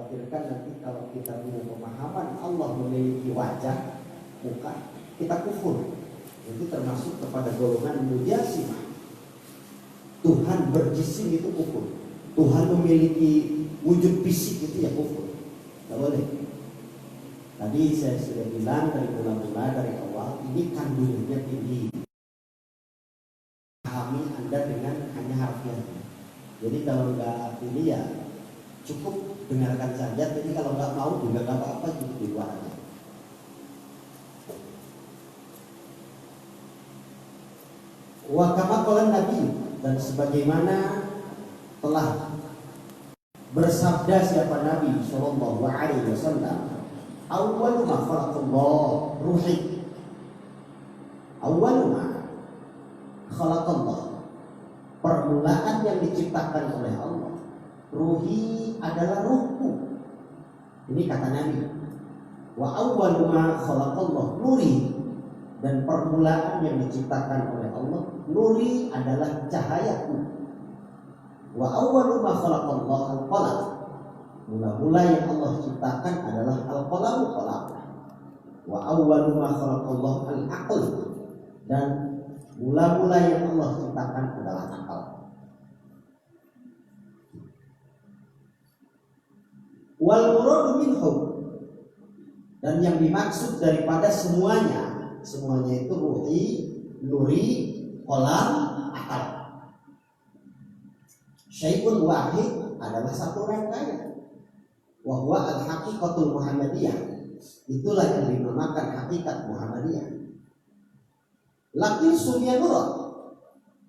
khawatirkan nanti kalau kita punya pemahaman Allah memiliki wajah, muka, kita kufur. Itu termasuk kepada golongan mujassimah. Tuhan berjisim itu kufur. Tuhan memiliki wujud fisik itu ya kufur. Tidak boleh. Tadi saya sudah bilang dari mula-mula dari awal ini kandungannya tinggi. Pahami Anda dengan hanya harfiahnya. Jadi kalau nggak ini ya cukup dengarkan saja. Jadi kalau nggak mau juga nggak apa-apa, gitu di luar aja. Wa kama qala Nabi, dan sebagaimana telah bersabda siapa Nabi sallallahu alaihi wasallam, awwalu ma khalaqallah ruhi. Awwalu ma khalaqallah, permulaan yang diciptakan oleh Allah, ruhi adalah ruhku. Ini kata Nabi. Wa awwalu ma khalaqallah nuri, dan permulaan yang diciptakan oleh Allah, nuri adalah cahayaku. Wa awwalu ma khalaqallah al-qalam, mula-mula yang Allah ciptakan adalah al-qalam, qalam. Wa awwalu ma khalaqallah al-aql, dan mula-mula yang Allah ciptakan adalah akal. Wal muradu minhu, dan yang dimaksud daripada semuanya itu ruhi, nuri, qalam, akal. Syai'un wahid adalah satu rangkaian. Wa huwa al-haqiqatul Muhammadiyah, itulah yang dinamakan hakikat Muhammadiyah. Lakin sumya nurut,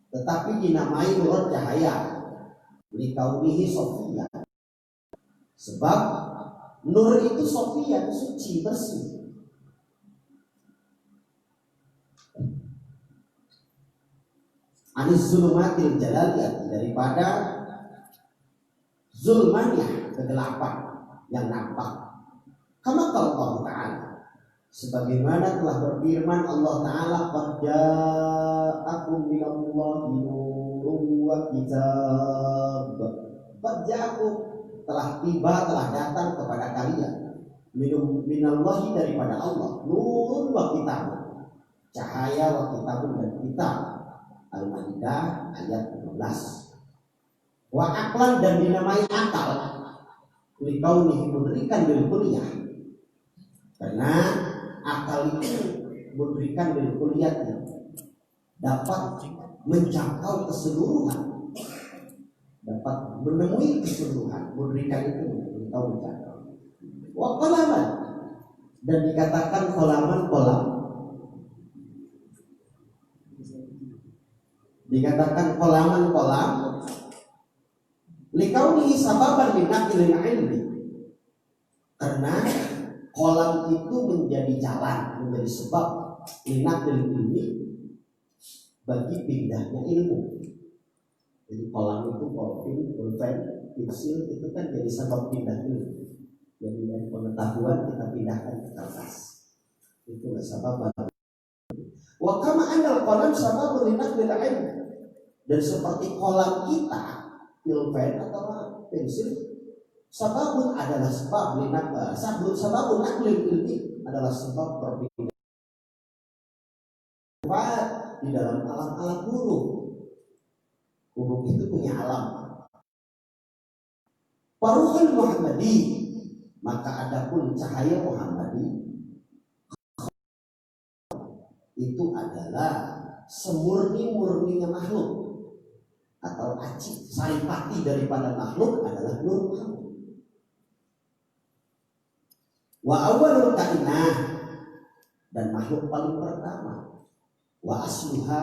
tetapi dinamai nurut cahaya, likaunihi sofia, sebab nur itu sofia, suci, bersih. Anis zulumatil jalaliyah, daripada zulmannya, kegelapan yang nampak. Kama qala Allah Ta'ala, sebagaimana telah berfirman Allah Ta'ala, qad ja'akum minallahi nurun wa kitab. Qad ja'akum, telah tiba, telah datang kepada kalian, minallahi, daripada Allah, nurun wa kitab, cahaya, wa kitabun, dan kitab. Al-Maidah ayat 15. Wa aklan, dan dinamai akal, likaunihi mudrikan bil kulliyah, karena akal itu mudrikan bil kulliyah, dapat menjangkau keseluruhan, dapat menemui keseluruhan. Mudrikan itu menjangkau. Wa qalaman, dan dikatakan qalaman, kolam, dikatakan kolaman, kolam, likaunihi sababan linaqilil ilmi, karena kolam itu menjadi jalan, menjadi sebab linaqilil ilmi, bagi pindahnya ilmu. Jadi kolam itu, pulpen, pensil, itu kan jadi sebab pindah ilmu. Jadi dari pengetahuan kita pindahkan ke kertas, itu sebab. Wa kama anal qalam sababun linaqlil ilm, dan seperti kolam kita, pulpen atau pensil, sababun adalah sebab sababun naqlil ilmi, adalah sebab perpindahan di dalam alam-alam huruf. Huruf itu punya alam. Paruhul Muhammadi, maka adapun cahaya Muhammadi itu adalah semurni-murninya makhluk, atau acik saripati daripada makhluk adalah nur Muhammad. Wa awwalul kainah, dan makhluk paling pertama. Wa asluha,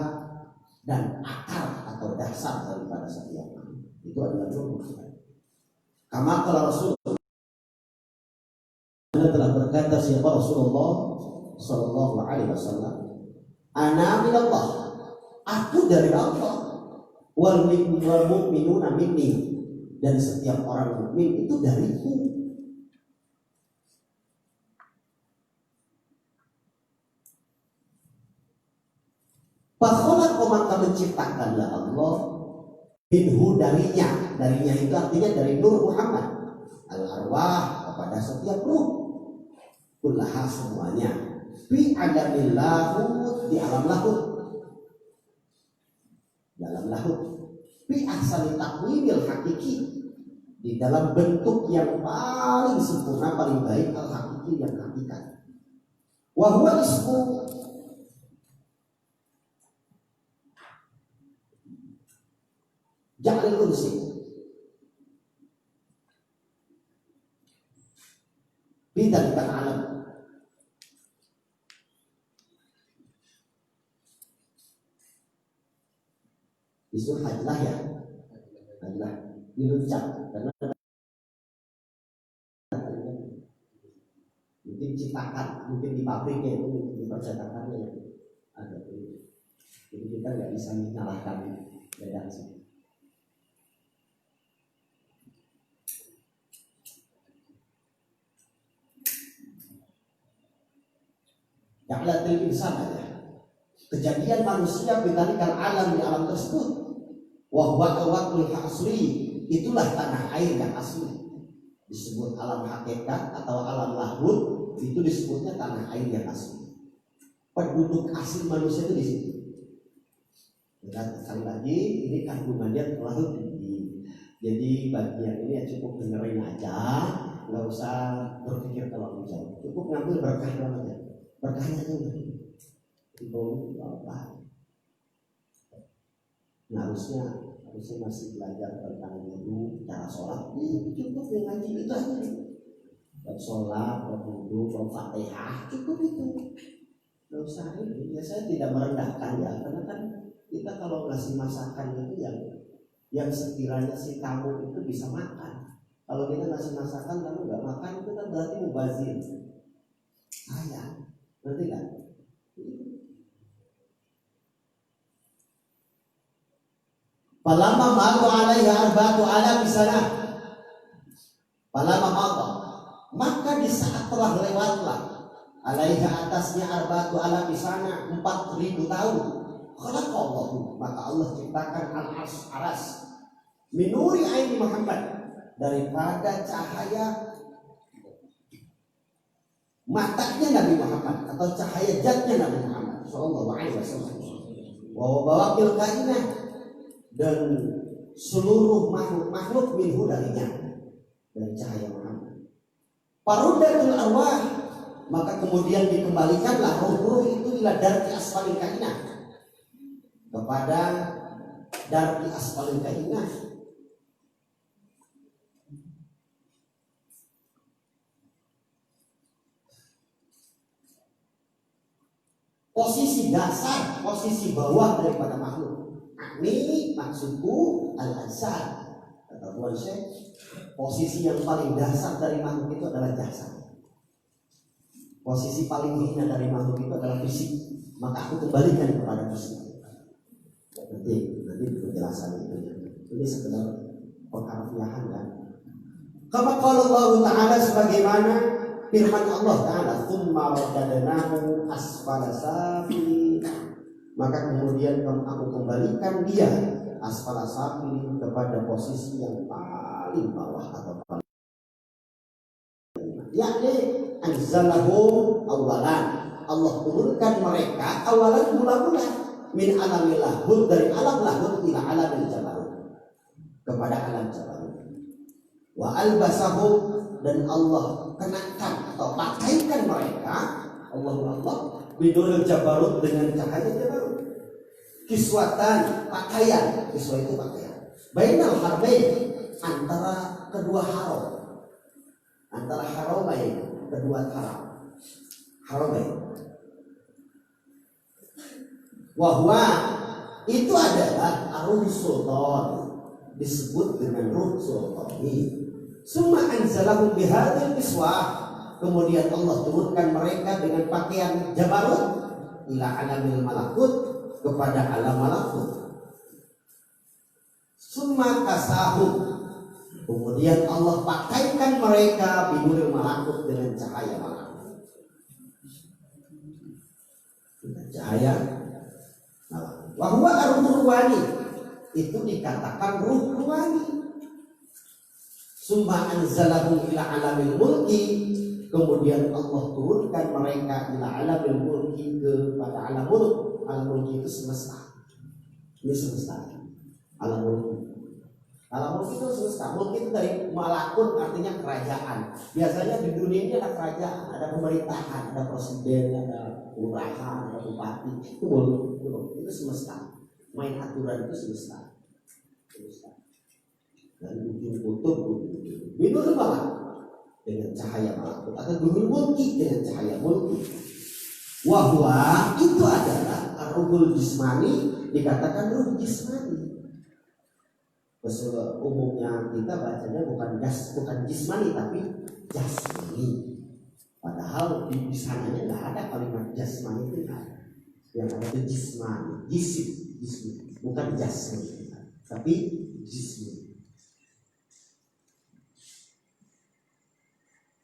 dan akar atau dasar daripada setiap makhluk itu adalah nur Muhammad. Kama qala Rasulullah, telah berkata siapa Rasulullah sallallahu alaihi wasallam, ana minallah, aku dari Allah, wal mu'minuna minni, dan setiap orang mukmin itu dariku. Pakhola, maka menciptakanlah Allah minhu, darinya itu artinya dari nur Muhammad, al-arwah kepada setiap ruh, kullaha semuanya, fi alamil lahut di alam lahut, dalam lahut, fi ahsani takwimil hakiki di dalam bentuk yang paling sempurna, paling baik, al hakiki yang hakikat. Wa huwa ismu ja'lil unsi, bidzalika alam. Isu hajlah ya, hajlah diluncak karena mungkin ciptakan, mungkin di pabriknya itu, mungkin di percetakannya yang ada itu. Jadi kita nggak bisa menyalahkan redaksi. Ja'alatil insan aja. Kejadian manusia bidzalikal alam di alam tersebut. Wa huwa al-waqtul asli, itulah tanah air yang asli. Disebut alam hakikat atau alam lahut, itu disebutnya tanah air yang asli. Penduduk asli manusia itu di situ. Dan sekali lagi ini kandungannya terlalu tinggi. Jadi bagian ini ya cukup dengerin aja, nggak usah berpikir terlalu jauh. Cukup ngambil berkah aja. Berkahnya tuh itu apa? Nah, harusnya masih belajar tentang wudu, cara sholat. Cukup yang ngaji itu aja. Bab sholat, bab wudu, bab fatihah, cukup itu. Nggak usah ini. Ya, saya tidak merendahkan ya, karena kan kita kalau ngasih masakan itu yang sekiranya si tamu itu bisa makan. Kalau kita ngasih masakan lalu nggak makan, itu kan berarti mubazir. Sayang, berarti kan? Falamma malu alaiha arba'atu alam sana. Falamma malu, maka di saat telah lewatlah alaiha atasnya arba'atu alam sana 4.000 tahun. Khalaqallahu, maka Allah ciptakan al-aras minuri aini Muhammad, daripada cahaya matanya Nabi Muhammad atau cahaya zatnya Nabi Muhammad sallallahu alaihi wasallam. Wa bawaqil kainah, dan seluruh makhluk minhu darinya, dari cahaya Muhammad. Paruddatul arwah, maka kemudian dikembalikanlah ruh-ruh itu ila darti asfalil kainah, kepada darti asfalil kainah. Posisi dasar, posisi bawah daripada makhluk. Ini maksudku al-azhar. Kata Tuan Syekh, posisi yang paling dasar dari makhluk itu adalah jasad. Posisi paling hina dari makhluk itu adalah fisik. Maka aku kembalikan kepada fisik. Nanti penjelasan itu. Ini sekedar pengharfiahan kan. Kama qala Allah Ta'ala, sebagaimana firman Allah Ta'ala, tsumma radadnahu asfala safilin, maka kemudian aku kembalikan dia asfala safilin, kepada posisi yang paling bawah atau paling, yakni anzalahum awalan, Allah turunkan mereka awalan mula-mula min alamil lahud, dari alam lahud ila alamil jabarut, kepada alam jabarut. Wa albasahum, dan Allah kenakan atau pakaikan mereka, Allah biduril jabarut, dengan cahaya jabarut. Kiswatan, pakaian, kiswa itu pakaian. Bainal harbain, antara kedua haram, antara haramain, kedua haram, haramain. Wahwa, itu adalah ar-ruh sultan, disebut dengan ruh sultani. Summa anzalahum bihadzal kiswah, kemudian Allah turunkan mereka dengan pakaian jabarut ila alamil malakut, kepada alam malakut. Summa kasahum, kemudian Allah pakaikan mereka binuril malakut, dengan cahaya malakut, dengan cahaya malakut. Wa huwa ar-ruh ruwani, itu dikatakan ruh ruwani. Summa anzalahum ila alamil mulki, kemudian Allah turunkan mereka ila alamil mulki, kepada alam mulk. Alam mulki itu semesta. Ini semesta. Alam mulki. Alam mulki itu semesta. Mulki itu dari malakut, artinya kerajaan. Biasanya di dunia ini ada kerajaan, ada pemerintahan, ada presiden, ada lurahan, ada bupati. Itu mulki. Itu semesta. Main aturan itu semesta. Dan ujung kutub binur banget dengan cahaya malakut, atau binur mulki dengan cahaya mulki. Wahwa itu adalah ar-ruhul jismani, dikatakan ruh jismani. Umumnya kita bacanya bukan jismani tapi jasmani. Padahal di sananya nggak ada kalimat jasmani itu, nggak ada. Yang ada itu jismani, jismi, bukan jasmani, tapi jismi.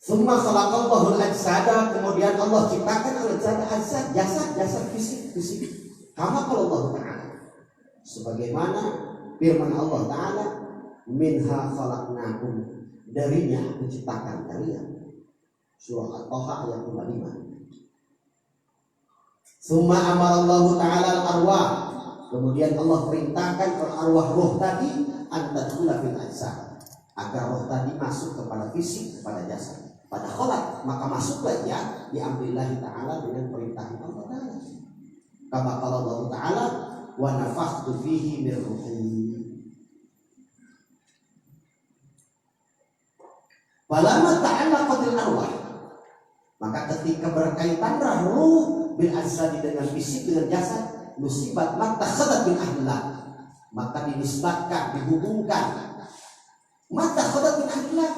Summa khalaqallahu al-ajsada, kemudian Allah ciptakan al-ajsada, jasad fisik. Kama qala Allah Ta'ala, sebagaimana firman Allah Ta'ala, minha khalaqnakum, darinya aku ciptakan kalian. Surah At-Taha ayat 25. Summa amarallahu Ta'ala al-arwah, kemudian Allah perintahkan al-arwah, roh tadi, antadkhula fil ajsad, agar roh tadi masuk kepada fisik, kepada jasad. Pada kholat, maka masuklah ya diambillah Ta'ala dengan perintah Allah Ta'ala. Kama qala Allah Ta'ala, wa nafakhtu fihi min ruhi. Falamma ta'allaqatil arwah, maka ketika berkaitan ruh bil ajsad, dengan fisik, dengan jasad, musibat matakhadat bin ahlillah, maka dinisbatkan, dihubungkan matakhadat bin ahlillah,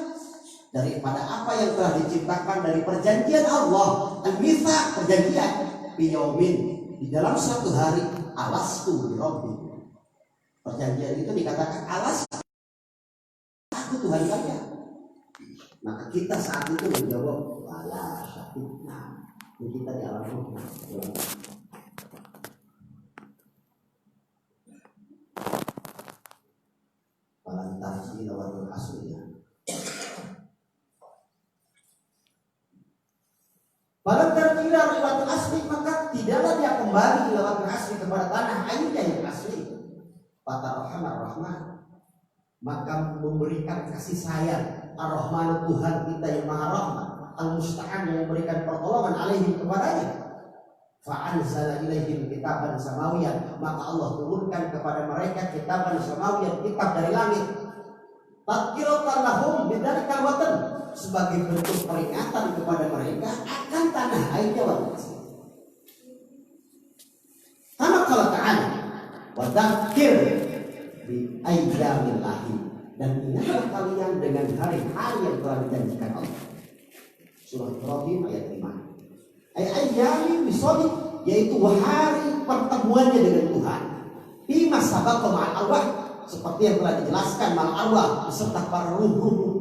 daripada apa yang telah diciptakan dari perjanjian Allah, al-mitsaq, perjanjian, biyaumin, di dalam suatu hari, alastu bi rabbi. Perjanjian itu dikatakan alastu, aku Tuhan kalian. Maka kita saat itu menjawab wala syahidna. Ini kita di alam ruh. Walantar ila wal asliya. Pada terkira riwayat asli, maka tidaklah dia kembali riwayat asli kepada tanah airnya yang asli. Kata Rahman, maka memberikan kasih sayang Ar-Rahman, Tuhan kita yang Maha Rahman, Al-Musta'an, yang memberikan pertolongan alaihim kepadanya. Fa'anzala ilaihim kitaban samawiyan, maka Allah turunkan kepada mereka kitaban samawiyan, kitab dari langit. Tadkiratan lahum bidzalikal watan, sebagai bentuk peringatan kepada mereka akan tanah airnya watan. Karena kalau Ta'ala wa dzakir bi ayyamillahi, dan ingatlah kalian dengan hari-hari yang telah dijanjikan Allah. Surah Ibrahim ayat 5. Ayyami bisodi, yaitu hari pertemuannya dengan Tuhan. Di masa baqa ma'al arwah, seperti yang telah dijelaskan ma'al arwah beserta para ruh-ruh.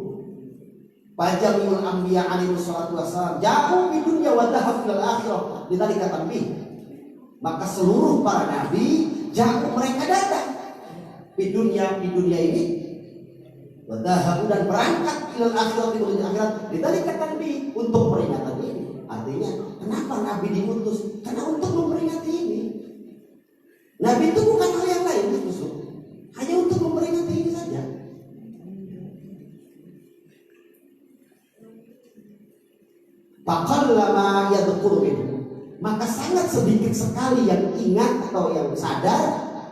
Fajamul anbiya alaihi wassalatu wassalam ja'u fi dunya wa dhahabu fil akhirah, lidzalika tanbih. Maka seluruh para nabi ja'u, mereka datang di dunia ini, wa dhahabu, dan berangkat fil akhirah, di akhirat, lidzalika tanbih, untuk peringatan ini. Artinya kenapa nabi diutus? Karena untuk memperingati ini. Nabi itu bukan hal yang lain, hanya untuk memperingati ini saja. Faqallama yadhkuru minhum, maka sangat sedikit sekali yang ingat atau yang sadar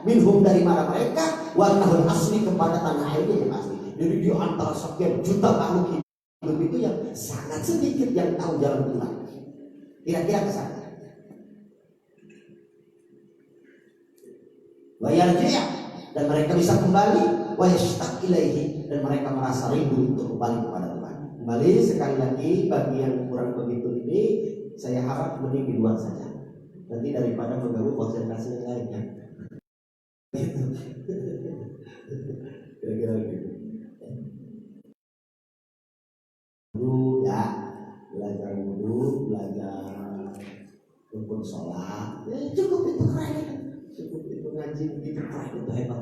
minhum, dari mana mereka, warnahul asli, kepada tanah airnya yang asli. Jadi di antara sekian juta makhluk hidup itu yang sangat sedikit yang tahu jalan Tuhan. Kira-kira ke sana. Wa yarji', dan mereka bisa kembali, wa yashtaq ilaihi, dan mereka merasa rindu untuk kembali kepada Tuhan. Kembali sekali lagi, bagi yang kurang begitu ini, saya harap mending di luar saja. Nanti daripada mengganggu konsentrasi yang lainnya. Kira-kira gitu. Dulu ya, belajar wudhu, belajar rukun sholat, ya cukup itu keren. Cukup itu ngaji begitu keren, itu hebat.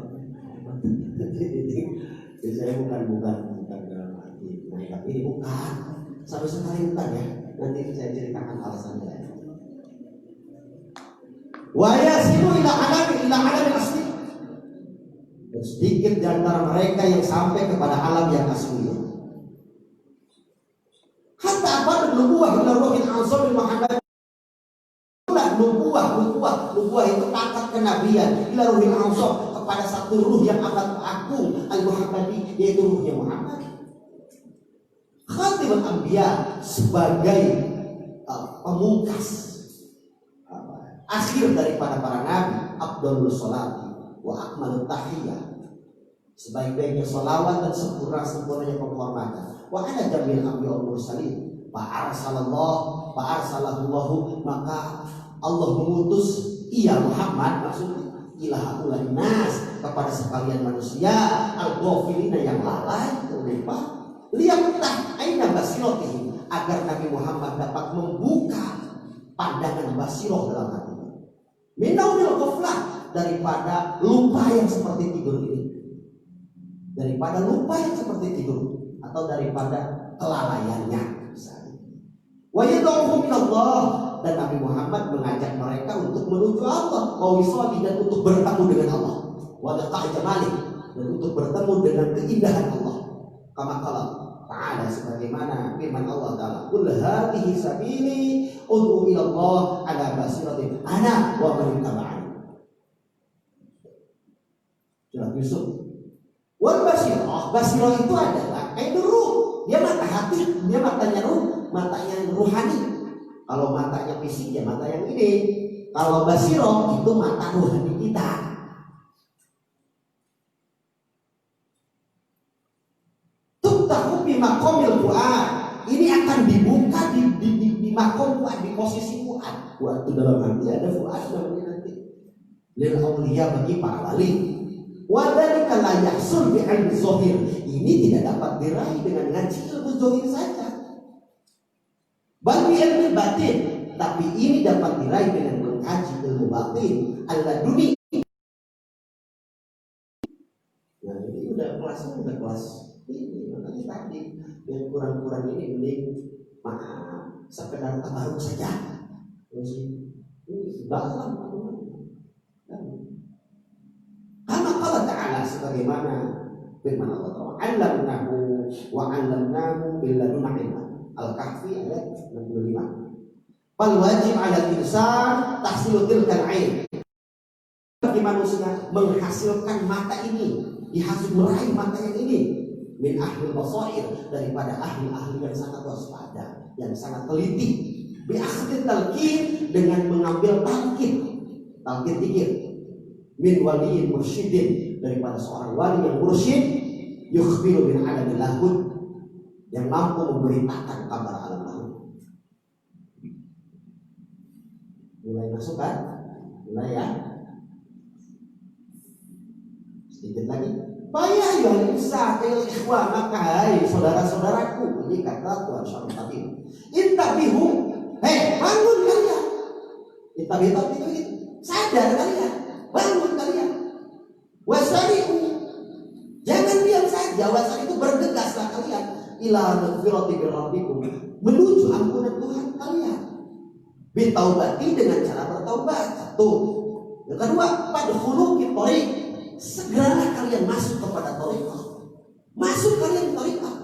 Jadi saya bukan malaikat ini bukan, sama sekali bukan ya. Nanti saya ceritakan alasannya. Wa yasilu ila alam asli. Dan sedikit di antara mereka yang sampai kepada alam yang asli. Hatta apa nubuwah ila ruhin ansar Muhammad. Nubuwah itu pangkat kenabian ila ruhin ansar, kepada satu ruh yang amat agung al-Muhammadi, yaitu ruhnya Muhammad. Khatibul Anbiya, sebagai pemungkas akhir daripada para nabi, afdhalus sholati wa akmalut tahiyyah, sebaik-baiknya sholawat dan sempurna-sempurnanya penghormatan. Wa ana jamil anbiya wal mursalin fa arsalahullahu, maka Allah mengutus ia Muhammad, maksudnya ilaha ulan nas, kepada sekalian manusia al-ghafilina, yang lalai lupa, liyamtah aina basiratihi, agar Nabi Muhammad dapat membuka pandangan basiroh dalam hatinya, minaumil ghaflah, daripada lupa yang seperti tidur ini, daripada lupa yang seperti tidur, atau daripada kelalaiannya misalnya. Wa yad'uhum ilallah, dan Nabi Muhammad mengajak mereka untuk menuju Allah, wa wisali, dan untuk bertemu dengan Allah, wa liqa'i jamali, dan untuk bertemu dengan keindahan Allah. Kama qala ta'ala, sebagaimana firman Allah Ta'ala, qul hadhihi sabili ud'u ila Allah ala basiratin ana wa man ittaba'ani. Surat Yusuf. Wal basirah, basirah itu adalah ainur, dia mata hati, dia matanya ruh, matanya ruhani. Kalau matanya fisik ya mata yang ini. Kalau basirah itu mata ruhani kita. Tuftahu bi maqamil fuad. Ini akan dibuka di maqam fuad, di posisi fuad. Fuad itu dalam hati, ada fuad namanya nanti. Lil auliya, bagi para wali. Wa dzalika la yahsul bi ilmi zahir. Ini tidak dapat diraih dengan ngaji ilmu zahir saja. Bagi ilmu batin, tapi ini dapat diraih dengan mengkaji ilmu batin al-laduni. Nah, ini udah kelas ini, makanya tadi yang kurang-kurang ini mending maaf, sekedar tabaruk saja. Terus ini dalam karena Allah Ta'ala, sebagaimana firman Allah Ta'ala, 'allamnahu wa 'allamnahu bil ladunna ilma. Al-Kahfi ayat 65. Fal wajib 'alal insan tahsilu tilkal 'ain. Bagi manusia menghasilkan mata ini, dihasil meraih mata yang ini, min ahli basair, daripada ahli-ahli yang sangat waspada, yang sangat teliti, bi akhdhi talqin, dengan mengambil talqin zikir, min waliyin mursyidin, daripada seorang wali yang mursyid, yukhbiru bin alamil lahud, yang mampu memberitakan kabar alam lahud. Mulai masuk kan? Mulai ya. Sedikit lagi. Bayah yang bisa ikhwan, maka hai saudara-saudaraku, ini kata Tuhan Syarul Qadir. Intabihu, bangun kalian. Intabihu itu sadar kalian, bangun kalian. Wasari'u, jangan diam saja. Wasari itu bergegaslah kalian ila magfirati min rabbikum, menuju ampunan Tuhan kalian. Bitaubati, dengan cara bertaubat. Satu. Yang kedua, fadkhulu fi thariq, segeralah kalian masuk kepada thariqah. Masuk kalian ke thariqah.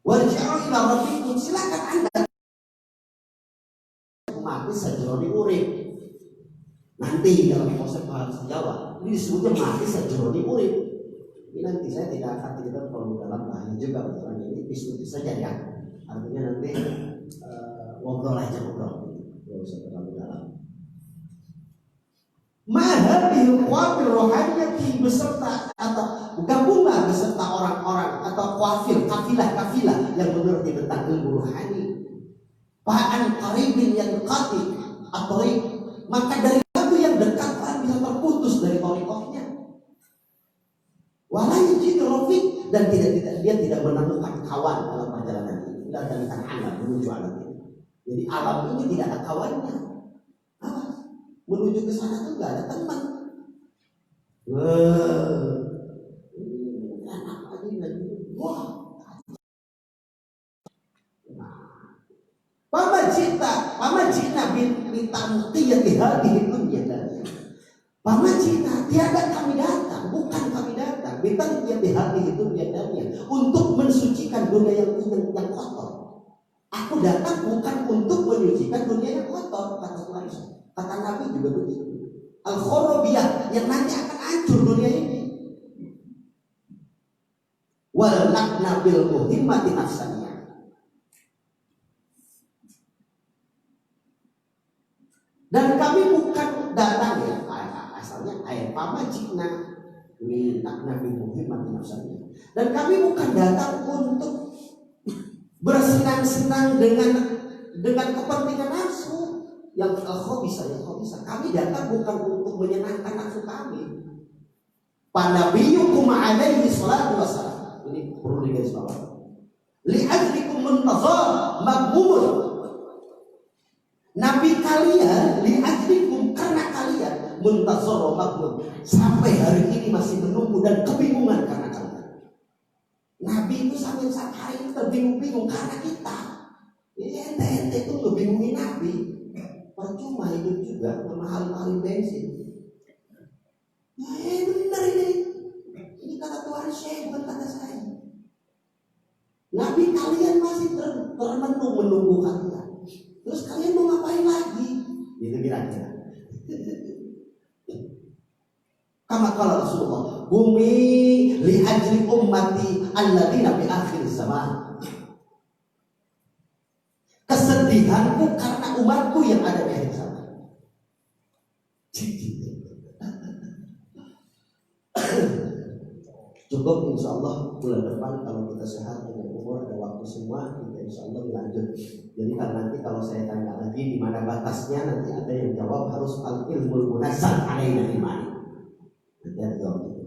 Warji'u ila rabbikum, silakan Anda mati sajroni urip. Nanti dalam konsep bahasa Jawa ini disebutnya mati sajroni urip. Ini nanti saya tidak akan cerita terlalu dalam, bahaya juga masalah ini, diskusi saja ya. Artinya nanti ngobrol aja, ngobrol, nggak usah terlalu dalam. Mahadil wafil rohaniyati, beserta atau gabungan beserta orang-orang atau kafilah yang mengerti tentang ilmu rohani. Fa'an qaribin yang qati at-tariq, maka dari waktu yang dekat kan bisa terputus dari thariqahnya. Wala yajidu rafiq, dan dia tidak menemukan kawan dalam perjalanan ini. Tidak ada alam menuju alam ini. Jadi alam ini tidak ada kawannya. Menuju ke sana tuh nggak ada teman. Wah, Pamajina bitamqiyati hadhihi dunya. Pamajina, tiada kami datang, bukan kami datang bitamqiyati hadhihi dunya untuk mensucikan dunia yang kotor. Aku datang bukan untuk menyucikan dunia yang kotor, kata Tuhan. Kata Nabi juga begitu. Al-khorobiyah, yang nanti akan hancur dunia ini. Wal nakna bil muhimmati nafsaniyah. Dan kami bukan datang ya, asalnya ayat pamajina minta nabi Muhammad nafsaniyah. Dan kami bukan datang untuk bersenang-senang dengan kepentingan nafsu yang kau bisa. Kami datang bukan untuk menyenangkan nafsu kami. Panabiyukum alaihi salatu wassalam. Ini perlu digarisbawahi. Li'ajlikum muntazar maghmur. Nabi kalian li'ajlikum, karena kalian muntazar maghmur, sampai hari ini masih menunggu dan kebingungan karena kalian. Nabi itu sampai saat hari ini terbingung-bingung karena kita. Ini ente itu ngebingungin Nabi. Percuma hidup juga mahal-mahal bensin. Benar ini. Ini kata Tuhan saya, bukan kata saya. Nabi kalian masih menunggu kalian. Terus kalian mau ngapain lagi? Itu kira-kira. Kama qala Rasulullah, bumi li ajli ummati alladzina fi akhir zaman. Kesedihanku karena umatku yang ada di akhir zaman. Cukup insya Allah bulan depan kalau kita sehat dan umur ada waktu semua, kita insya Allah lanjut. Jadi kan nanti kalau saya tanya lagi di mana batasnya, nanti ada yang jawab harus al ilmul munazzal alaina iman. Nanti ada jawab itu.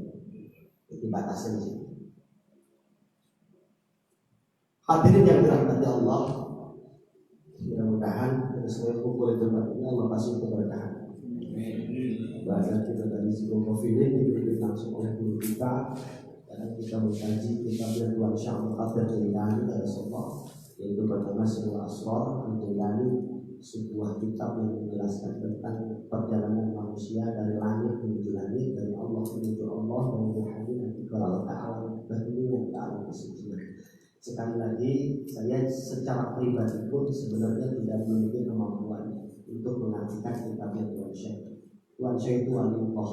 Jadi batasnya di sini. Hadirin yang dirahmati Allah, mudah-mudahan kita semua kumpul di tempat ini Allah kasih keberkahan. Bahasa kita dari sebelum COVID ini diberikan langsung oleh guru kita. Dan kita mengkaji kitab yang Tuhan Syamul Qadir Jailani dari Solo, yaitu pertama Sirul Asrar Jailani, sebuah kitab yang menjelaskan tentang perjalanan manusia dari langit menuju langit, dari Allah menuju Allah, dari Tuhan nanti ke Allah Ta'ala, dan yang Ta'ala kesucian. Sekali lagi, saya secara pribadi pun sebenarnya tidak memiliki kemampuan untuk mengartikan kitab yang Tuhan Syekh. Tuhan Syekh itu waliullah,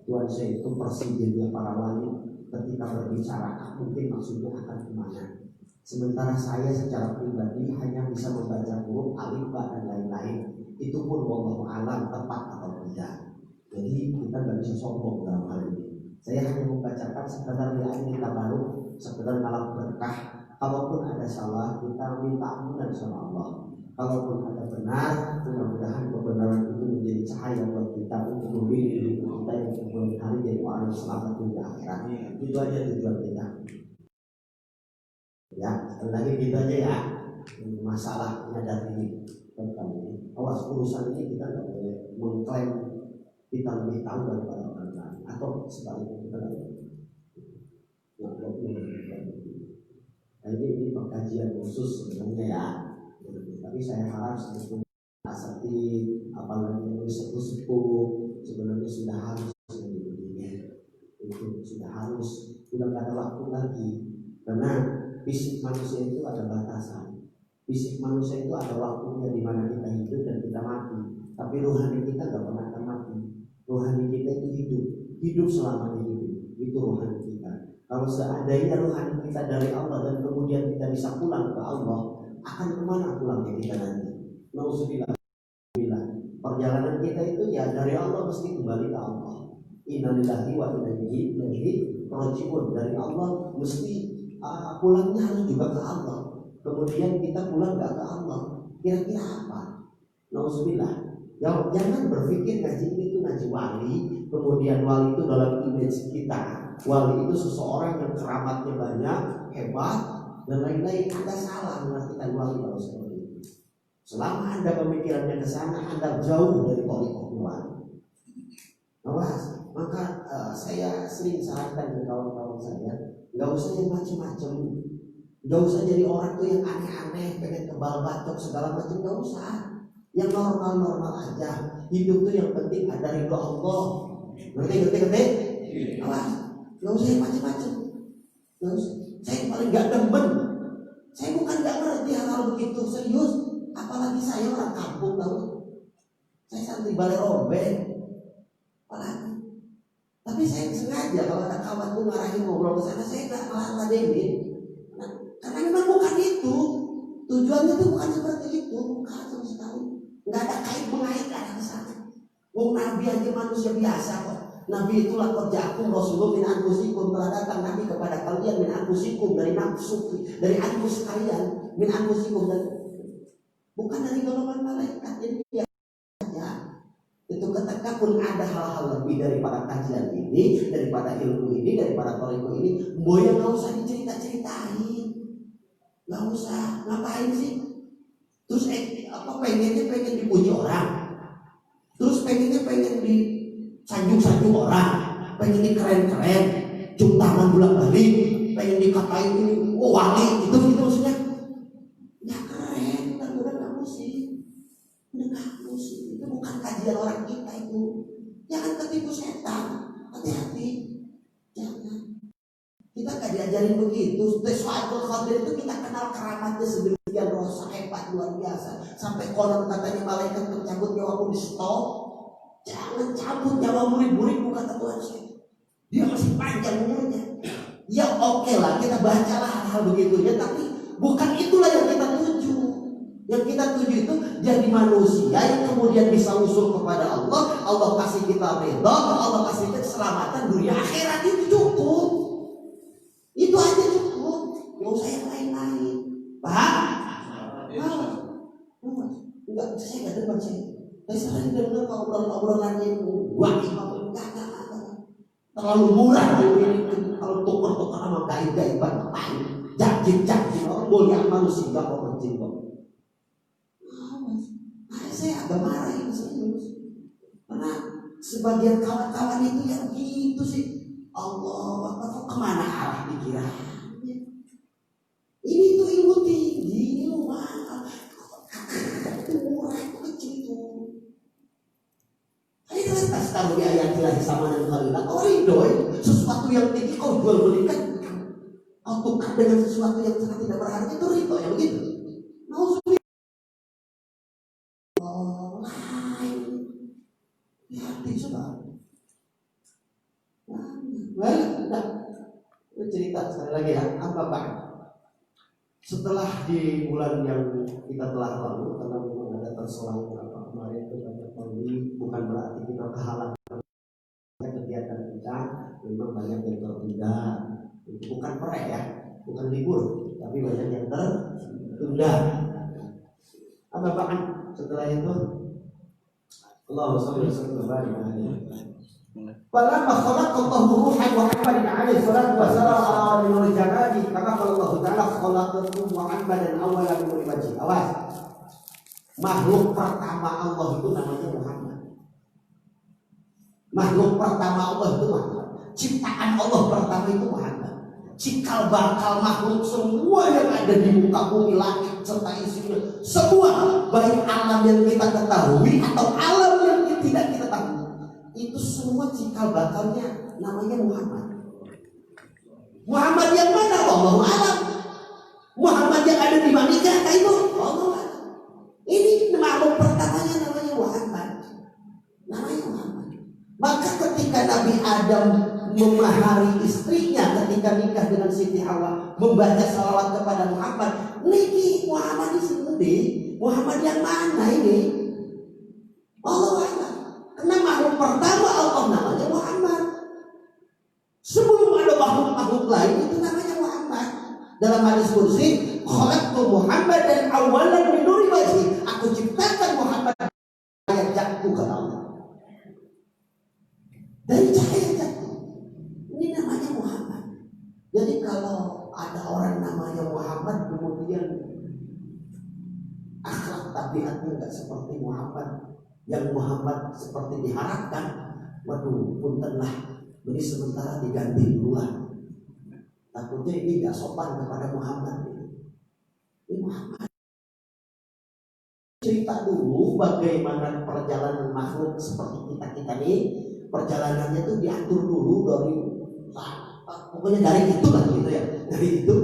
Tuhan Syekh itu presidennya para wali. Ketika berbicara mungkin maksudnya akan kemana. Sementara saya secara pribadi hanya bisa membaca huruf alif ba dan lain-lain. Itu pun wallahu alam tepat atau tidak. Jadi kita nggak bisa sombong dalam hal ini. Saya hanya membacakan sekedar ilmu kita baru, sekedar ngalap berkah. Kalaupun ada salah, kita minta ampunan sama Allah. Kalaupun ada benar, mudah-mudahan kebenaran itu menjadi cahaya buat kita untuk memilih kita yang kemudian hari jadi orang selamat di akhirat. Itu aja tujuan kita. Ya, sekali lagi gitu aja ya. Masalahnya dari tentang ini. Awas urusan ini kita nggak boleh mengklaim kita lebih tahu daripada orang lain atau sebaliknya kita nggak boleh. Nah, ini pengkajian khusus sebenarnya ya. Tapi saya harap sebetulnya seperti apalagi sepuh-sepuh sebenarnya sudah harus begini. Itu sudah harus, sudah tidak ada waktu lagi. Karena fisik manusia itu ada batasan. Fisik manusia itu ada waktunya di mana kita hidup dan kita mati. Tapi rohani kita tidak pernah akan mati. Rohani kita itu hidup selamanya hidup. Itu rohani kita. Kalau seandainya rohani kita dari Allah dan kemudian kita bisa pulang ke Allah, akan kemana pulangnya kita nanti? Nauzubillah. Perjalanan kita itu ya dari Allah mesti kembali ke Allah. Innalillahi wa inna ilaihi raji'un. Dari Allah mesti pulangnya harus juga ke Allah. Kemudian kita pulang nggak ke Allah, kira-kira apa? Nauzubillah. Jangan berpikir ngaji itu ngaji wali, kemudian wali itu dalam image kita. Wali itu seseorang yang keramatnya banyak, hebat, dan lain-lain. Anda salah mengartikan wali kalau seperti itu. Selama Anda pemikirannya ke sana, Anda jauh dari thariqah wali. Awas, maka saya sering sarankan ke kawan-kawan saya, nggak usah yang macam-macam, nggak usah jadi orang tuh yang aneh-aneh, pengen kebal bacok segala macam, nggak usah. Yang normal-normal aja. Hidup tuh yang penting ada ridho Allah. Ngerti? Awas, nggak usah yang macam-macam. Nggak usah. Saya paling nggak demen. Saya bukan nggak ngerti hal begitu, serius. Apalagi saya orang kampung, tahu? Saya santri Balai Rombeng. Apalagi. Tapi saya sengaja kalau ada kawan tuh ngarahin ngobrol ke sana, saya nggak ngeladenin. Nah, karena memang bukan itu. Tujuannya tuh bukan seperti itu, bukan sama sekali. Nggak ada kait mengait ada ke sana. Wong Nabi aja manusia biasa kok. Nabi itulah kerjaku Rasulullah min anfusikum, telah datang Nabi kepada kalian min anfusikum, dari nafsu, dari anfus kalian, min anfusikum, dan bukan dari golongan malaikat. Jadi biasa. Itu ketika pun ada hal-hal lebih daripada kajian ini, daripada ilmu ini, daripada toriko ini, boya nggak usah dicerita-ceritain, nggak usah. Ngapain sih? Terus pengen dipuji orang, terus pengen disanjung-sanjung orang, pengen dikeren-keren, cium tangan bolak-balik, pengen dikatain ini wali, itu maksudnya. Ya keren, udah nggak musik, itu bukan kajian orang kita itu. Jangan ketipu setan, hati-hati, jangan. Kita gak diajarin begitu. Suatu Qadir itu kita kenal keramatnya sedemikian rosa hebat luar biasa. Sampai konon katanya malaikat mencabut nyawamu di stop. Jangan cabut nyawa murid-murid, bukan Tuhan saya. Dia masih panjang umurnya. Ya oke lah, kita bacalah hal-hal begitunya, tapi bukan itulah yang kita tuju. Yang kita tuju itu jadi manusia yang kemudian bisa usul kepada Allah. Allah kasih kita ridha, Allah kasih kita keselamatan dunia akhirat, itu cukup. Itu aja cukup. Nggak usah yang lain-lain. Paham? Enggak, saya nggak dengar saya. Saya sering dengar obrolan yang wah, enggak. Terlalu murah ini. Kalau tukar-tukar sama gaib-gaiban, janji orang mulia manusia kok berjilbab. Saya agak marah ini serius. Karena sebagian kawan-kawan itu yang gitu sih. Allah, kemana arah pikirannya? Ini tuh ilmu tinggi, ilmu mahal. Itu murah, itu kecil itu. Ini jelas tahu di ayat ilahi sama dan kalilah. Kau ridho sesuatu yang tinggi kau jual belikan, kau tukar dengan sesuatu yang sangat tidak berharga, itu ridho ya begitu. Mau sulit. Oh, lain. Hati coba. Cerita sekali lagi ya, apa Pak? Setelah di bulan yang kita telah lalu, karena memang ada terselang kemarin itu banyak pembeli, bukan berarti kita kehalang kegiatan kita, memang banyak yang tertunda. Itu bukan perek ya, bukan libur, tapi banyak yang tertunda. Apa Pak? Setelah itu, Allahumma shalli wa sallim. Falamma khalaqallahu ruhan Muhammadin alaihi salatu wassalam ala nuril jamali, kama qala Allah ta'ala khalaqakum Muhammadan awwala min nuril wajhi. Awas. Makhluk pertama Allah itu namanya Muhammad. Makhluk pertama Allah itu Muhammad. Ciptaan Allah pertama itu Muhammad. Cikal bakal makhluk semua yang ada di muka bumi, langit serta isinya, semua baik alam yang kita ketahui atau alam yang tidak kita tahu, itu semua cikal bakalnya namanya Muhammad. Muhammad yang mana? Wallahu a'lam. Muhammad yang ada di manikah itu wallahu a'lam. Ini makhluk pertamanya namanya Muhammad. Namanya Muhammad. Maka ketika Nabi Adam memahari istrinya ketika nikah dengan Siti Hawa, membaca salawat kepada Muhammad, niki Muhammad di sini. Muhammad yang mana ini? Wallahu a'lam. Karena makhluk pertama Allah namanya Muhammad. Sebelum ada makhluk-makhluk lain itu namanya Muhammad. Dalam hadis qudsi, khalaqtu Muhammadan awwalan min nuri wajhi. Aku ciptakan Muhammad dari jatuh ke Allah. Dari cahaya jatuh. Ini namanya Muhammad. Jadi kalau ada orang namanya Muhammad kemudian akhlak tabiatnya enggak seperti Muhammad, yang Muhammad seperti diharapkan, waduh, puntenlah, beri sementara diganti dulu lah. Takutnya ini nggak sopan kepada Muhammad. Ini Muhammad. cerita dulu bagaimana perjalanan makhluk seperti kita ini. Perjalanannya itu diatur dulu dari pokoknya dari itu lah gitu ya, dari itu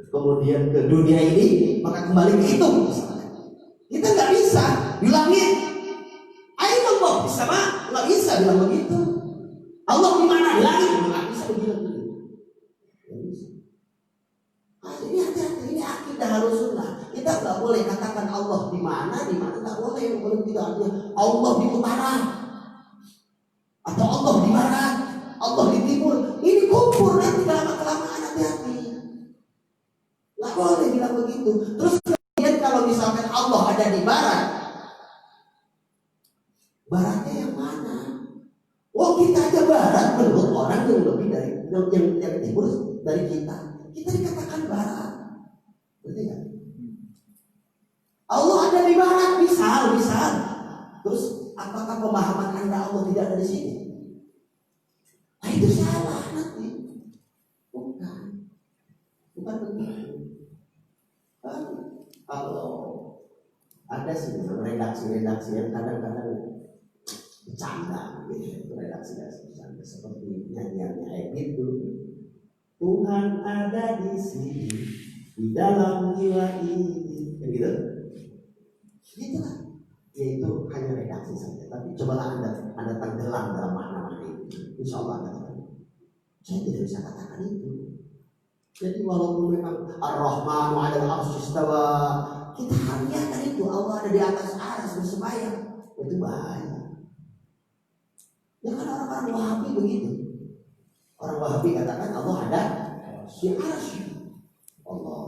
kemudian ke dunia ini, maka kembali ke itu. Kita nggak bisa bilangin ayo Allah bisa mah, nggak bisa bilang begitu. Allah di mana? Di langit, nggak bisa bilang begitu. Ini hati-hati, ini akidah harus sunnah. Kita nggak boleh katakan Allah di mana nggak boleh. Boleh tidak artinya Allah di utara atau Allah di barat, Allah di timur. Ini kufur nanti kelamaan, hati-hati. Nggak boleh bilang begitu. Terus kemudian kalau misalkan Allah ada di barat, baratnya yang mana? Oh kita aja barat menurut orang yang lebih dari yang timur dari kita. Kita dikatakan barat, berarti kan? Allah ada di barat, misal. Terus apakah pemahaman Anda Allah tidak ada di sini? Nah itu salah nanti. Bukan begitu. Kalau ada sih redaksi yang kadang-kadang bercanda, gitu. Redaksi bercanda seperti nyanyiannya Ebit itu. Tuhan ada di sini, di dalam jiwa ini, gitu. Gitulah. Yaitu hanya redaksi saja. Tapi cobalah anda tenggelam dalam makna itu. Insya Allah Anda tahu. Saya tidak bisa katakan itu. Jadi walaupun memang Ar-Rahman 'alal 'arsy istawa, kita harusnya itu Allah ada di atas arsy bersemayam. Itu bahaya. Ya kan orang-orang Wahabi begitu. Orang Wahabi katakan Allah ada di arsy. Allah.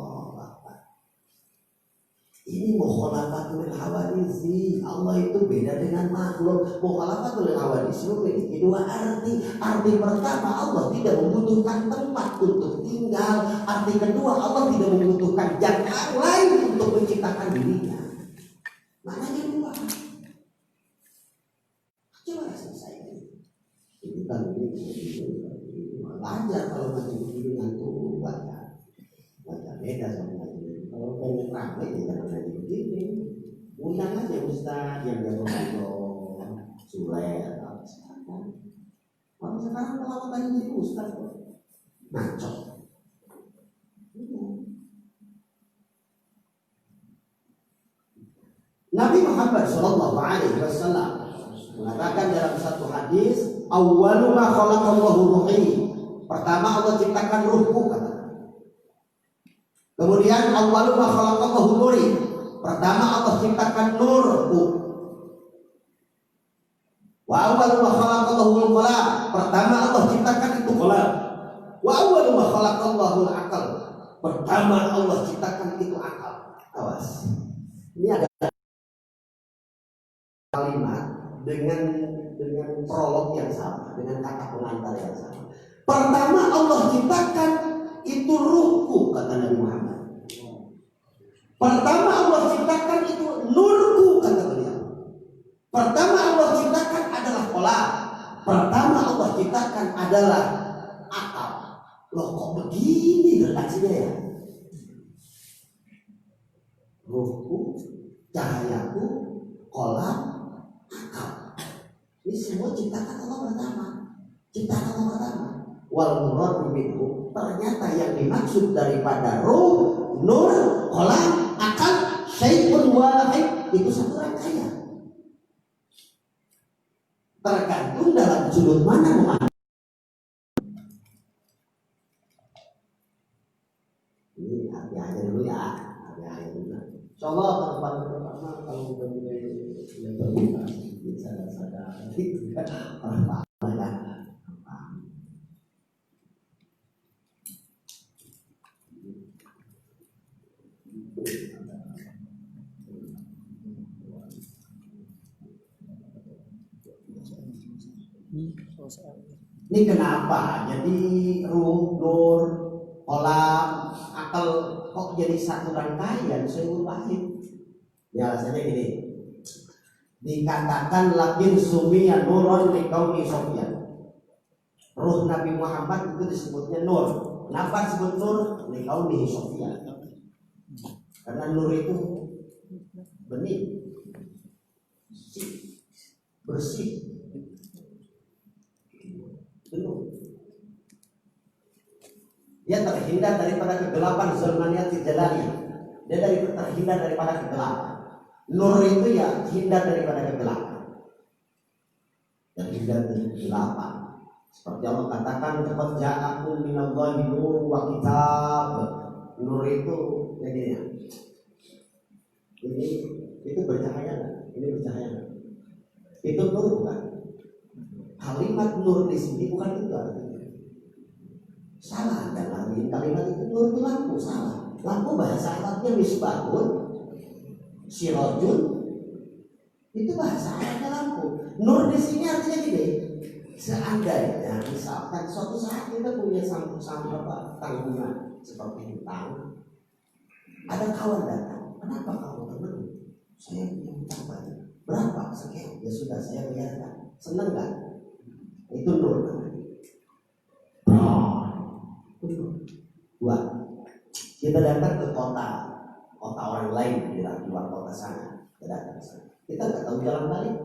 Ini mukhalafatul hawadisi. Allah itu beda dengan makhluk. Mukhalafatul hawadisi memiliki dua arti. Arti pertama, Allah tidak membutuhkan tempat untuk tinggal. Arti kedua, Allah tidak membutuhkan zat lain untuk menciptakan dirinya. Maknanya dua. Coba selesai ini. Ini kan ini wajar kalau ngaji begini ngantuk wajar beda sama ngaji. Kalau pengen ramai ya jangan ngaji begini. Undang aja Ustaz yang jago Sule atau sekarang. Kalau sekarang kalau tadi jadi Ustaz kok ngaco. Nabi Muhammad SAW mengatakan dalam satu hadis, awwalu ma khalaqallahu ruhi. Pertama Allah ciptakan ruhku, kata. Kemudian awwalu ma khalaqallahu nuri. Pertama Allah ciptakan nurku. Wa awwalu ma khalaqallahu qalam. Pertama Allah ciptakan itu qalam. Wa awwalu ma khalaqallahu al-aqal. Pertama Allah ciptakan itu akal. Awas. Ini ada kalimat dengan prolog yang sama, dengan kata pengantar yang sama. Pertama Allah ciptakan itu ruhku, kata Nabi Muhammad. Pertama Allah ciptakan itu nurku, kata beliau. Pertama Allah ciptakan adalah qalam. Pertama Allah ciptakan adalah akal. Loh kok begini redaksinya ya? Ruhku, cahayaku, qalam, akal. Ini semua ciptakan Allah pertama. Ciptaan Allah pertama. Wal murad minhu, ternyata yang dimaksud daripada ruh, nur, qalam, akal, syai'un wahid, itu satu rangkaian. Tergantung dalam sudut mana memahami. Ini hati-hati dulu ya, hati-hati dulu. Insyaallah pertama kalau udah mulai berkomunikasi bisa sadar itu kan orang banyak. Ini kenapa? Jadi ruh, nur, qalam, akal kok jadi satu rangkaian syai'un wahid? Ya alasannya gini. Dikatakan lakin sumiya nuron liqaumi sofyan. Ruh Nabi Muhammad itu disebutnya nur. Kenapa disebut nur? Liqaumi sofyan. Karena nur itu benih. bersih, penuh. Dia terhindar daripada kegelapan zulmaniyati jalaliyah. Dia terhindar daripada kegelapan. Nur itu ya hindar daripada kegelapan. Terhindar dari kegelapan. Seperti Allah katakan, "Qad ja'akum minallahi nur wa kitab." Nur itu ya gini ya. Ini itu bercahaya enggak? Ini bercahaya enggak? Itu nur bukan? Kalimat nur di sini bukan itu artinya. Salah dan lagi kalimat itu nur itu lampu, salah. Lampu bahasa Arabnya misbahun, sirajun, itu bahasa Arabnya lampu. Nur di sini artinya gini. Seandainya misalkan suatu saat kita punya tanggungan seperti hutang, ada kawan datang, kenapa kamu teman? Saya punya hutang banyak. Berapa? Sekian. Ya sudah saya bayarkan. Senang nggak? Itu nur namanya. Dua, kita datang ke kota orang lain di luar kota sana, kita datang ke sana. Kita nggak tahu jalan balik.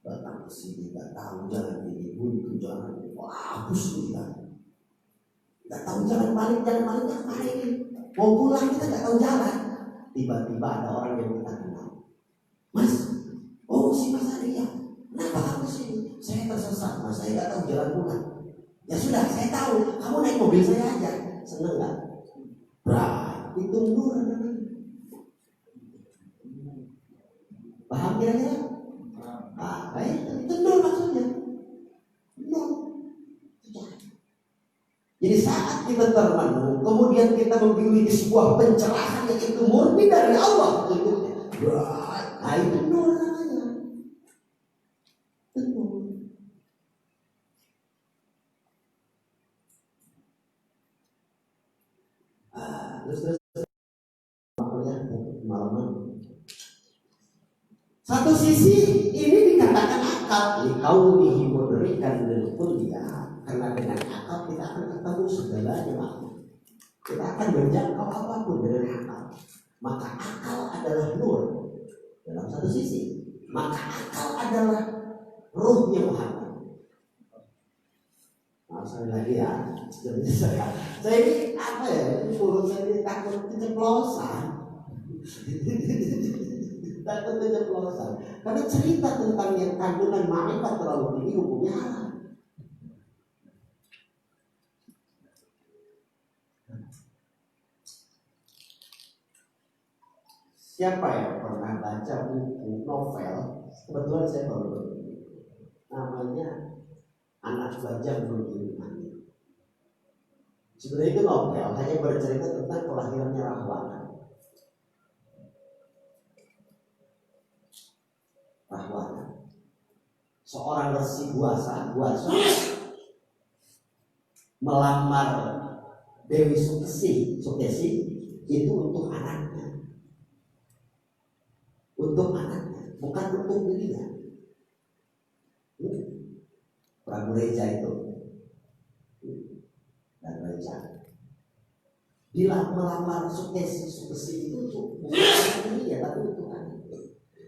Datang ke sini nggak tahu jalan ini, buntu jalan ini, wah pusing kita. Nggak tahu jalan balik apa ini? Mau pulang kita nggak tahu jalan. Tiba-tiba ada orang yang kita kenal. Mas, oh si Mas Ari ya. Kenapa kamu sini? Saya tersesat, Mas. Saya nggak tahu jalan pulang. Ya sudah, saya tahu. Kamu naik mobil saya aja. Seneng nggak? Itu nur namanya. Paham kira-kira? Baik, itu nur maksudnya. Nur. Jadi saat kita termandu, kemudian kita memiliki sebuah pencerahan yang itu murni dari Allah. Nah itu nur namanya. Nur. Terus malam. Satu sisi ini dikatakan akal, kau dihiburikan dengan kuliah, karena dengan akal kita akan ketemu segalanya. Kita akan menjangkau apapun dengan akal. Maka akal adalah nur dalam satu sisi. Maka akal adalah ruhnya Muhammad. Sekali lagi ya, saya ini apa ya? Mulut saya ini takut keceplosan. Takut keceplosan. Karena cerita tentang yang kandungan ma'rifat terlalu tinggi hukumnya haram. Siapa yang pernah baca buku novel? Kebetulan saya baru namanya Anak Bajang Belum Mati. Sebenarnya itu novel hanya bercerita tentang kelahirannya Rahwana. Seorang resi buasa melamar Dewi Sukesi itu untuk anaknya, bukan untuk dirinya. Prabu Reja itu dan Reja bila melamar Sukesi itu bukan untuk dirinya tapi untuk anaknya.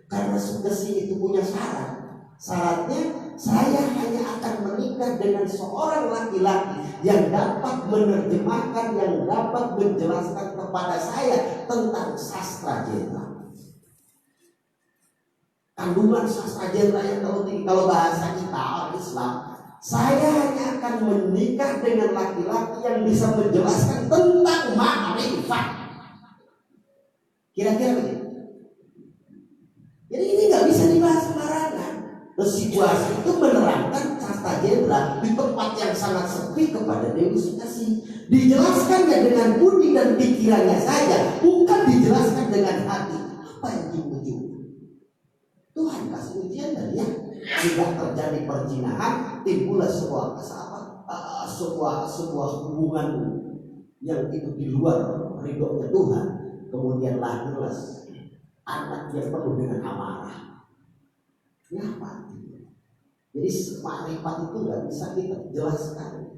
Karena Sukesi itu punya syaratnya saya hanya akan menikah dengan seorang laki-laki yang dapat menerjemahkan, yang dapat menjelaskan kepada saya tentang sastra jenderal. Kandungan sastra jenderal yang terlalu tinggi. Kalau bahasa kita orang Islam, saya hanya akan menikah dengan laki-laki yang bisa menjelaskan tentang ma'rifat. Kira-kira begitu. Jadi ini nggak bisa dibahas sembarangan. Resi Buasi itu menerangkan sastra jenderal di tempat yang sangat sepi kepada Dewi Sukesi. Dijelaskannya dengan budi dan pikirannya saja, bukan dijelaskan dengan hati. Apa yang diuji? Tuhan kasih ujian dan ya tidak terjadi perzinahan, timbullah sebuah hubungan yang itu di luar ridhonya Tuhan. Kemudian lahirlah anak yang penuh dengan amarah. Ini apa? Jadi ma'rifat itu nggak bisa kita jelaskan.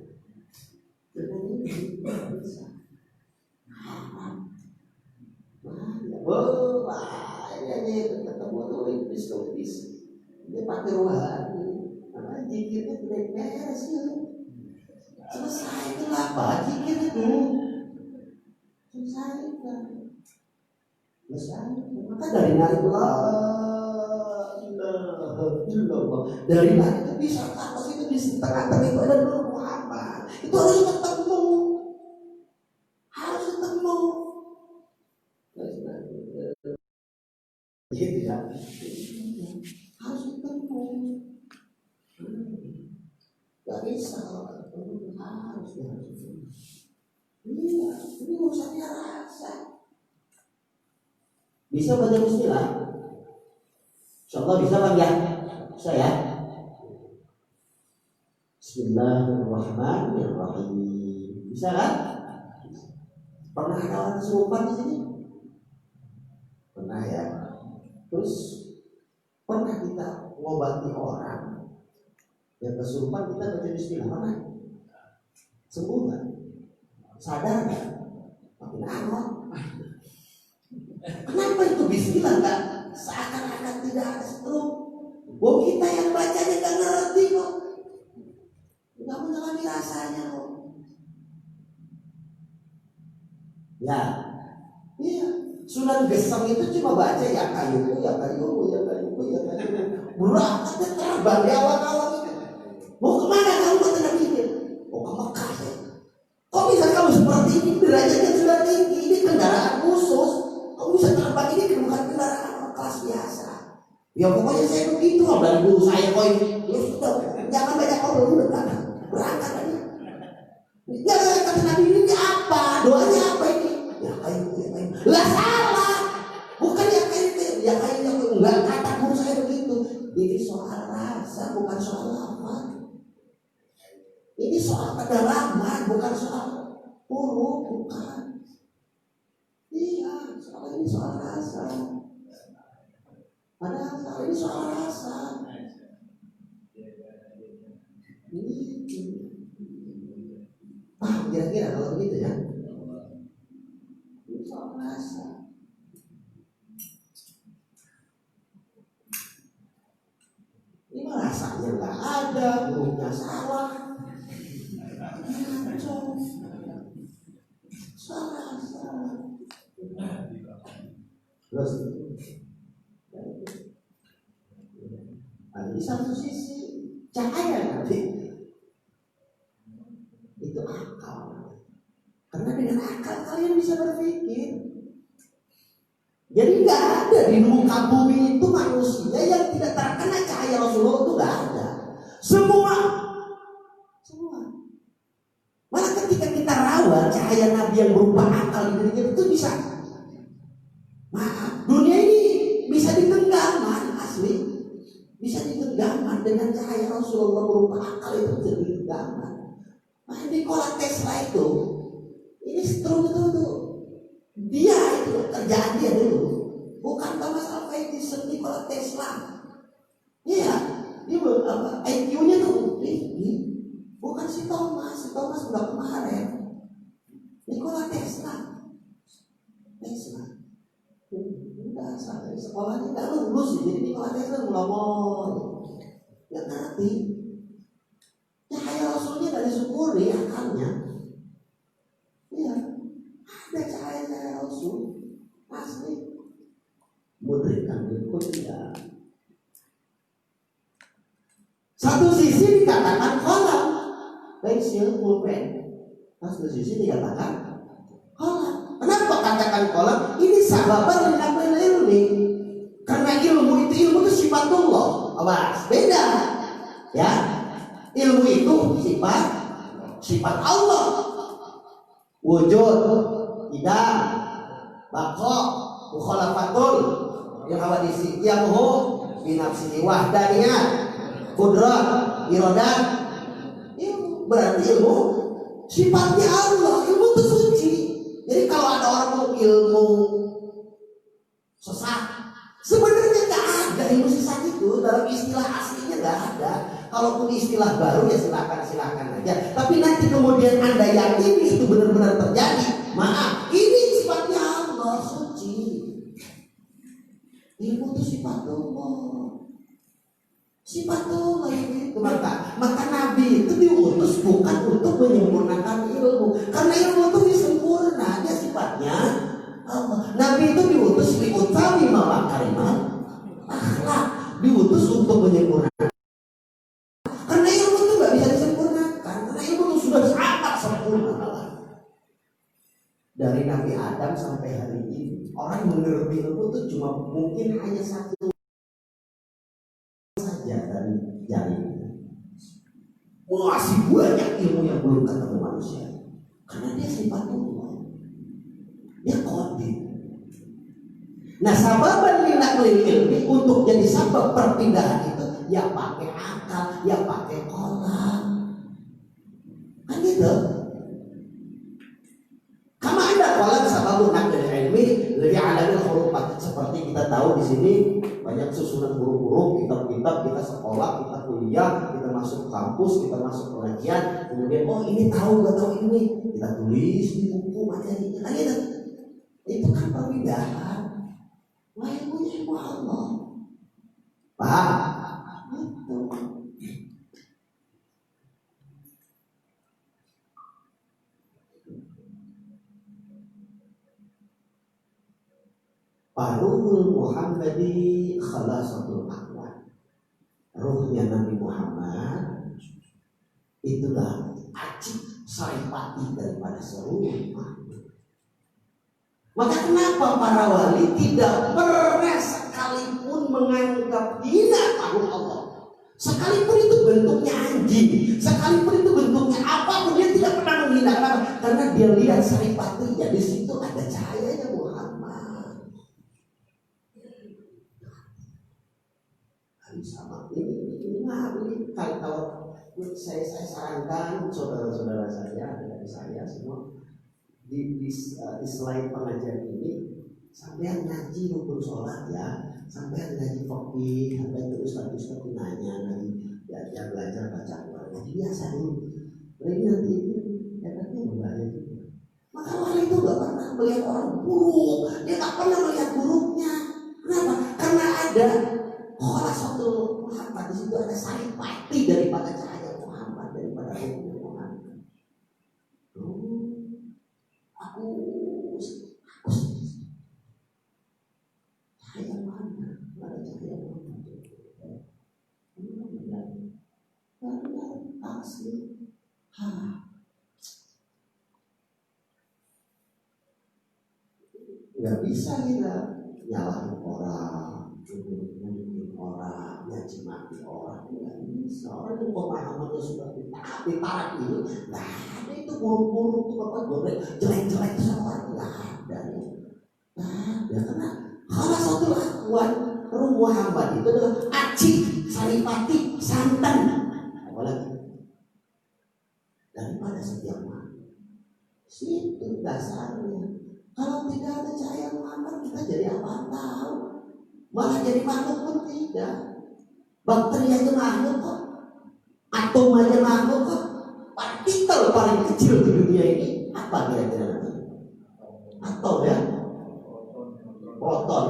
Dengan ini nggak bisa. Dia ketemu tuh iblis. Dia pakai rohani. Karena zikirnya tidak beres ya. Selesai itu apa? Zikir itu selesai kan. Maka dari nari dari nari itu bisa atas itu di tengah-tengah itu ada Nur Muhammad. Itu harus ketemu. Gitu ya. Harus ketemu. Gak bisa harus. Iya, ini urusannya rasa. Bisa baca bismillah? Insyaallah bisa Bang ya? Bisa ya? Bismillahirrahmanirrahim. Bisa kan? Pernah ada orang kesurupan di sini? Pernah ya? Terus pernah kita ngobati orang yang kesurupan kita baca bismillah? Pernah? Sembuh kan? Sadar kan? Makin aneh. Kenapa itu bismillah kan? Seakan-akan tidak ada stroke. Bahwa kita yang bacanya gak ngerti kok. Gak mengalami rasanya kok. Ya, iya. Sunan Geseng itu cuma baca ya kayuku. Berangkatnya terbang di awal-awal itu. Mau kemana kamu kata Nabi ini? Mau ke Mekah ya. Kok bisa kamu seperti ini? Derajatnya sudah tinggi. Ini kendaraan khusus. Kamu bisa terbang ini bukan kendaraan kelas biasa. Ya pokoknya saya begitu. Kalau dari guru saya kok ini. Jangan banyak ngobrol dulu berangkat aja. Ya kata Nabi ini apa? Doanya apa ini? Ya kayu. Lah salah. Bukan ya kayu. Ya kayu. Enggak kata guru saya begitu. Ini soal rasa bukan soal apa. Ini soal kedalaman bukan soal huruf, bukan. Iya, soal ini soal rasa. Padahal ini soal rasa. Kira-kira kalau begitu ya. Ini soal rasa. Ini rasanya nggak ada, hurufnya salah. Terus, di satu sisi cahaya nanti itu akal, karena dengan akal kalian bisa berpikir. Jadi nggak ada di muka bumi itu manusia yang tidak terkena cahaya Rasulullah, itu nggak ada. Semua. Malah ketika kita rawat cahaya Nabi yang berupa akal di dirinya itu bisa. Maaf, dunia ini bisa ditenggaman asli, bisa ditenggaman dengan cahaya Rasulullah berupa akal itu bisa ditenggaman. Nah, Nikola Tesla itu, ini stroke itu dia itu kerjaan dia dulu, bukan Thomas Alva Edison, Nikola Tesla. Iya, dia IQ-nya tuh tinggi, bukan si Thomas udah kemarin. Nikola Tesla. Udah sampai sekolahnya nggak lulus, jadi Nikola Tesla ngomong nggak ngerti. Cahaya Rasulnya nggak disyukuri akalnya. Iya, ada cahaya Rasul asli. Mudrikan berikutnya. Satu sisi dikatakan kolam, pensil pulpen. Satu sisi dikatakan kolam. Kenapa katakan kolam? Ini sahabat yang namanya ilmu. Karena ilmu itu sifatullah. Awas, beda. Ya, ilmu itu sifat Allah. Wujud, idam, bako, mukhalafatul, yang awadisi, yamuhu, binafsihi, wahdaniyah, kudrat, iradat. Ilmu berarti ilmu sifatnya Allah. Ilmu itu suci. Jadi kalau ada orang mau ilmu sesat, sebenarnya nggak ada ilmu sesat itu dalam istilah aslinya, nggak ada. Kalaupun istilah baru ya silakan aja. Tapi nanti kemudian Anda yakini itu benar-benar terjadi. Maaf, ini sifatnya Allah suci. Ilmu itu sifatullah. Sifatullah itu. Maka Nabi itu diutus bukan untuk menyempurnakan ilmu. Karena ilmu itu sempurna, dia sifatnya Allah. Nabi itu diutus liutami makarimah akhlak, diutus untuk menyempurnakan. Karena ilmu itu nggak bisa disempurnakan. Karena ilmu itu sudah sangat sempurna. Dari Nabi Adam sampai hari ini, orang mengerti ilmu itu cuma mungkin hanya satu saja dari jarinya. Masih banyak ilmu yang belum ketemu manusia. Karena dia sifat Allah. Dia qadir. Nah, sababan linaklil ilmi untuk jadi sabab perpindahan itu ya pakai akal, ya pakai kolam. Kan gitu. Kama ada kolam sababun naklil ilmi lebih alamil hurufat. Seperti kita tahu di sini banyak susunan huruf-huruf, kitab-kitab, kita sekolah, kita kuliah, kita masuk kampus, kita masuk pengajian, kemudian oh ini tahu nggak tahu ini, kita tulis di buku materinya. Kan gitu. Itu kan perbedaan. Wah, ilmunya ilmu Allah. Paham? Itu. Faruhul Muhammadi khalasatul aqwan. Ruhnya Nabi Muhammad itulah acik saripati daripada seluruh makhluk. Maka kenapa para wali tidak pernah sekalipun menganggap hina makhluk Allah? Sekalipun itu bentuknya anjing, sekalipun itu bentuknya apapun, dia tidak pernah menghina. Kenapa? Karena dia lihat saripatinya, di situ ada cahayanya Muhammad. Sama ini kalau saya sarankan saudara-saudara saya, dari saya semua di selain pengajian ini, sampai ngaji rukun sholat ya, sampai ngaji fikih, sampai terus nanya nanti belajar baca Quran. Jadi biasa dulu. Jadi nanti itu efeknya berbahaya juga. Maka orang itu gak pernah melihat orang buruk, dia gak pernah melihat buruknya. Kenapa? Karena ada khalasatul Muhammad, di situ ada saripati daripada cahaya Muhammad, daripada ruhnya Muhammad. Aku cahaya Muhammad, ada cahaya Muhammad. Benar asli. Nggak bisa kita nyalahin orang, nyudutin orang, nyaci maki orang, nggak bisa. Orang yang pemahamannya sudah ditarik ini, nggak ada itu buruk-buruk tuh apa jelek-jelek sama nggak ada. Nah, ya karena salah satu lakuan Ruh Muhammad itu adalah acik, saripati, santan, apalagi daripada setiap makhluk. Itu dasarnya. Kalau tidak ada cahaya Muhammad, kita jadi apa tahu? Malah jadi makhluk pun tidak. Bakteri aja makhluk kok, atom aja makhluk kok. Partikel paling kecil di dunia ini apa kira-kira? Atom ya, proton.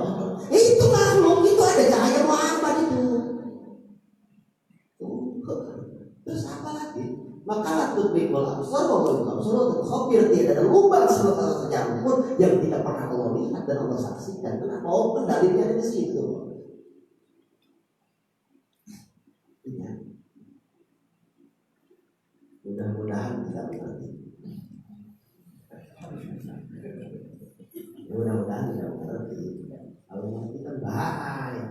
Itu makhluk, itu ada cahaya Muhammad itu. Terus apa lagi? Maka tudrikul absar wa la yubsar, khabir, tidak ada lubang seluruh jarum pun yang tidak pernah Allah lihat dan Allah saksikan. Kenapa? Oh, dalilnya ada di situ. Ya. Mudah-mudahan kita mengerti. Mudah-mudahan kita mengerti. Kalau mengerti kan bahaya.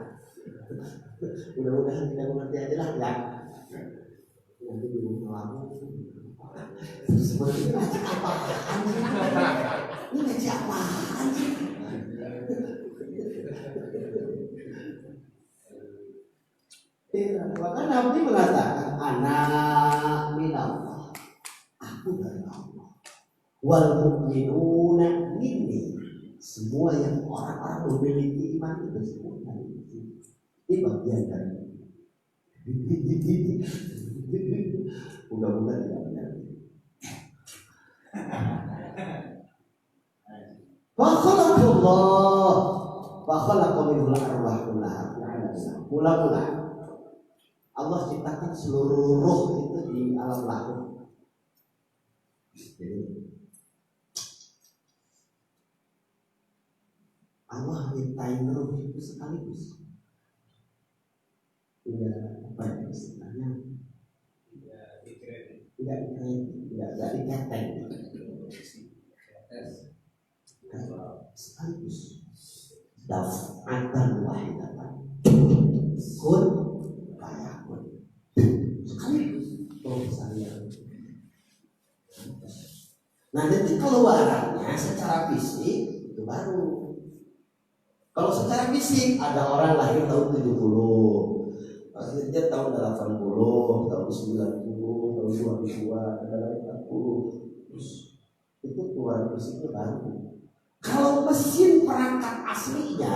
Mudah-mudahan kita mengerti aja lah ya. Nanti di rumah kamu sebenarnya ngaji apaan? Ini ngaji apaan sih? Maka Nabi mengatakan anak minallah, aku dari Allah. Wal mu'minuna minni, semua yang orang-orang memiliki iman itu semua dari itu. Ini bagian dari mudah-mudahan tidak benar. Fakhalaqullah wa minhul arwah kullah. Mula-mula Allah ciptakan seluruh ruh itu di alam lahir. Jadi Allah mintain ruh itu sekaligus. Tidak apa ya istilahnya? Tidak diketeng. Sekaligus. Daf'atan wahidatan. Kun fayakun. Sekaligus. Oh saya. Nah nanti keluarannya secara fisik itu baru. Kalau secara fisik ada orang lahir tahun 70, akhirnya tahun 80, tahun 90, tahun 2000-an, ada lagi 40. Terus itu keluaran fisiknya baru. Kalau mesin perangkat aslinya,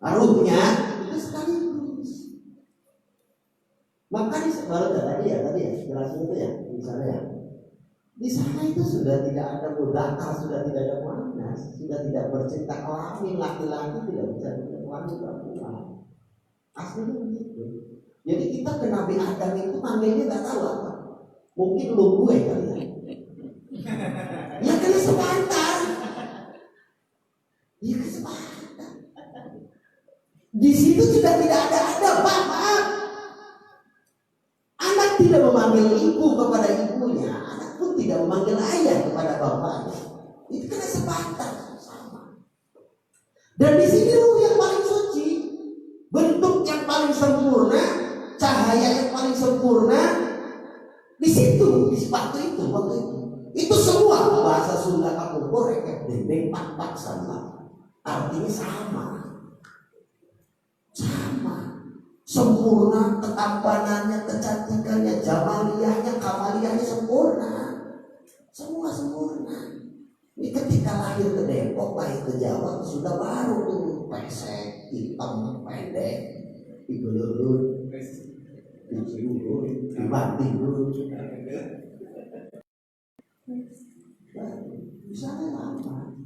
ruhnya itu sekaligus. Makanya baru tadi ya jelasin itu ya, misalnya ya. Di sana itu sudah tidak ada mudakar, sudah tidak ada muannas, sudah tidak bercinta kelamin, laki-laki tidak bisa berkelamin perempuan. Aslinya begitu. Jadi kita ke Nabi Adam itu manggilnya nggak tahu apa. Mungkin lu gue kali ya. Ya karena sepantar. Ya kesempatan. Di situ sudah tidak ada Pak, maaf. Anak tidak memanggil ibu kepada ibunya, anak pun tidak memanggil ayah kepada bapaknya. Itu kena sepakat sama. Dan di sini ruh yang paling suci, bentuk yang paling sempurna, cahaya yang paling sempurna, di situ, di sepatu itu, waktu itu. Itu semua bahasa Sunda kamu korek, dendeng, pak sama. Artinya sama. Sempurna, ketampanannya, kecantikannya, jamaliyahnya, kamaliyahnya sempurna. Semua sempurna. Ini ketika lahir ke Depok, lahir ke Jawa, sudah baru tuh pesek, hitam, pendek, digulur, dicium, dibanting dulu. Bisa apa?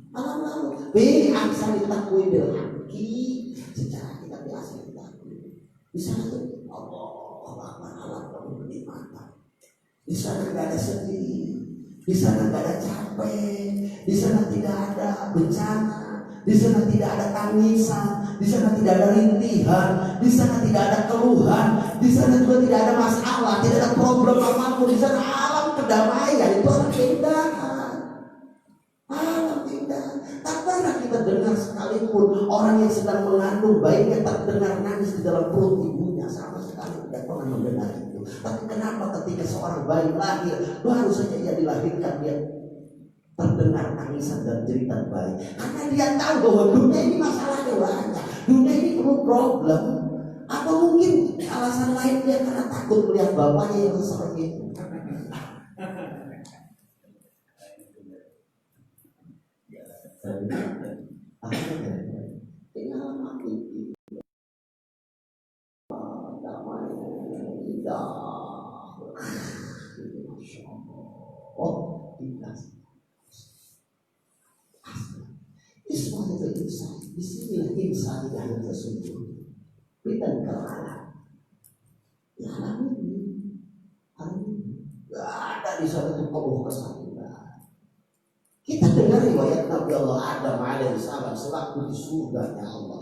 Alam lalu. Bini aksa ditakui bilhaki, secara kita biasa ditakui. Di sana tuh Allah alam kamu bernikmatan. Di sana nggak ada sedih, di sana nggak ada capek, di sana tidak ada bencana, di sana tidak ada tangisan, di sana tidak ada rintihan, di sana tidak ada keluhan, di sana juga tidak ada masalah, tidak ada problem apapun. Di sana alam kedamaian, itu alam keindahan. Alam keindahan. Tak pernah kita dengar sekalipun orang yang sedang mengandung bayinya terdengar nangis di dalam perut ibunya, sama sekali tidak pernah mendengar itu. Tapi kenapa ketika seorang bayi lahir, baru saja ia dilahirkan, dia terdengar tangisan dan jeritan bayi? Karena dia tahu bahwa dunia ini masalahnya banyak, dunia ini perlu problem. Apa mungkin alasan lain dia karena takut melihat bapaknya yang seperti itu? Tinggal mati. Damai, indah. Masya Allah. Oh, indah. Ini semua itu insan. Di sinilah insan yang tersembunyi. Kita kerana ya alam ini, gak ada di sana itu Allah kesan. Kita dengar riwayat Nabi Allah Adam alaihissalam sewaktu di surganya Allah.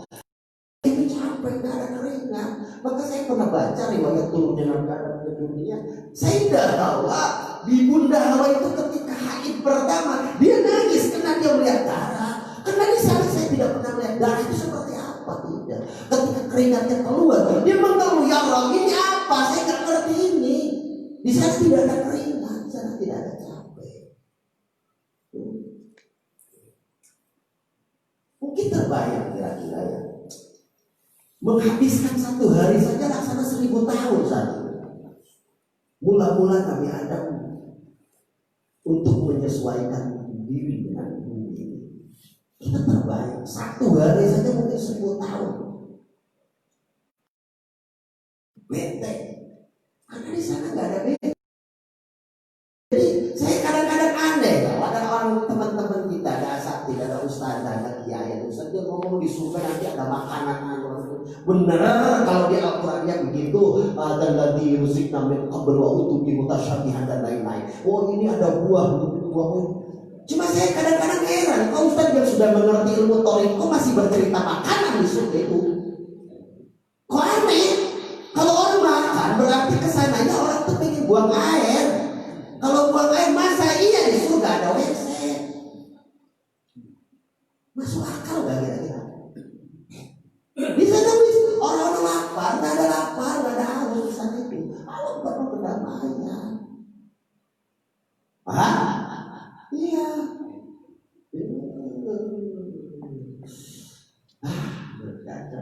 Itu capek, gak ada keringat. Maka saya pernah baca riwayat turunnya Nabi Adam ke dunia. Saya tidak tahu di bunda Hawa itu ketika haid pertama dia nangis karena dia melihat darah. Karena di sana saya tidak pernah melihat darah itu seperti apa, tidak. Ketika keringatnya keluar, dia mengeluh, ya Allah ini apa? Saya nggak ngerti ini. Di sana tidak ada keringat, di sana tidak ada capek. Mungkin terbayang kira-kira ya, menghabiskan satu hari saja laksana 1000 tahun saat ini. Mula-mula Nabi Adam untuk menyesuaikan diri dengan bumi ini. Kita terbayang satu hari saja mungkin 1000 tahun. Bete, karena di sana nggak ada bete. Jadi saya kadang-kadang aneh kalau ada orang teman-teman kita, ada asatid, ada ustaz, ada kiai, ada ustaz, dia ngomong di surga nanti ada makanan. Bener kalau di Al-Qurannya begitu. Dan lagi musik namanya berwa untuk mutasyabihan dan lain-lain. Oh ini ada buah. Cuma saya kadang-kadang heran, kau Ustaz yang sudah mengerti ilmu Tauhid, kok masih bercerita makanan di surga itu? Kok aneh? Kalau orang makan berarti kesananya orang tuh pengen buang air. Kalau buang air masa iya di surga ada WC? Masuk akal gak kira-kira? Di sana orang-orang lapar, nggak ada lapar, nggak ada haus di sana itu. Allah perlu kedamaian. Iya. Berkata,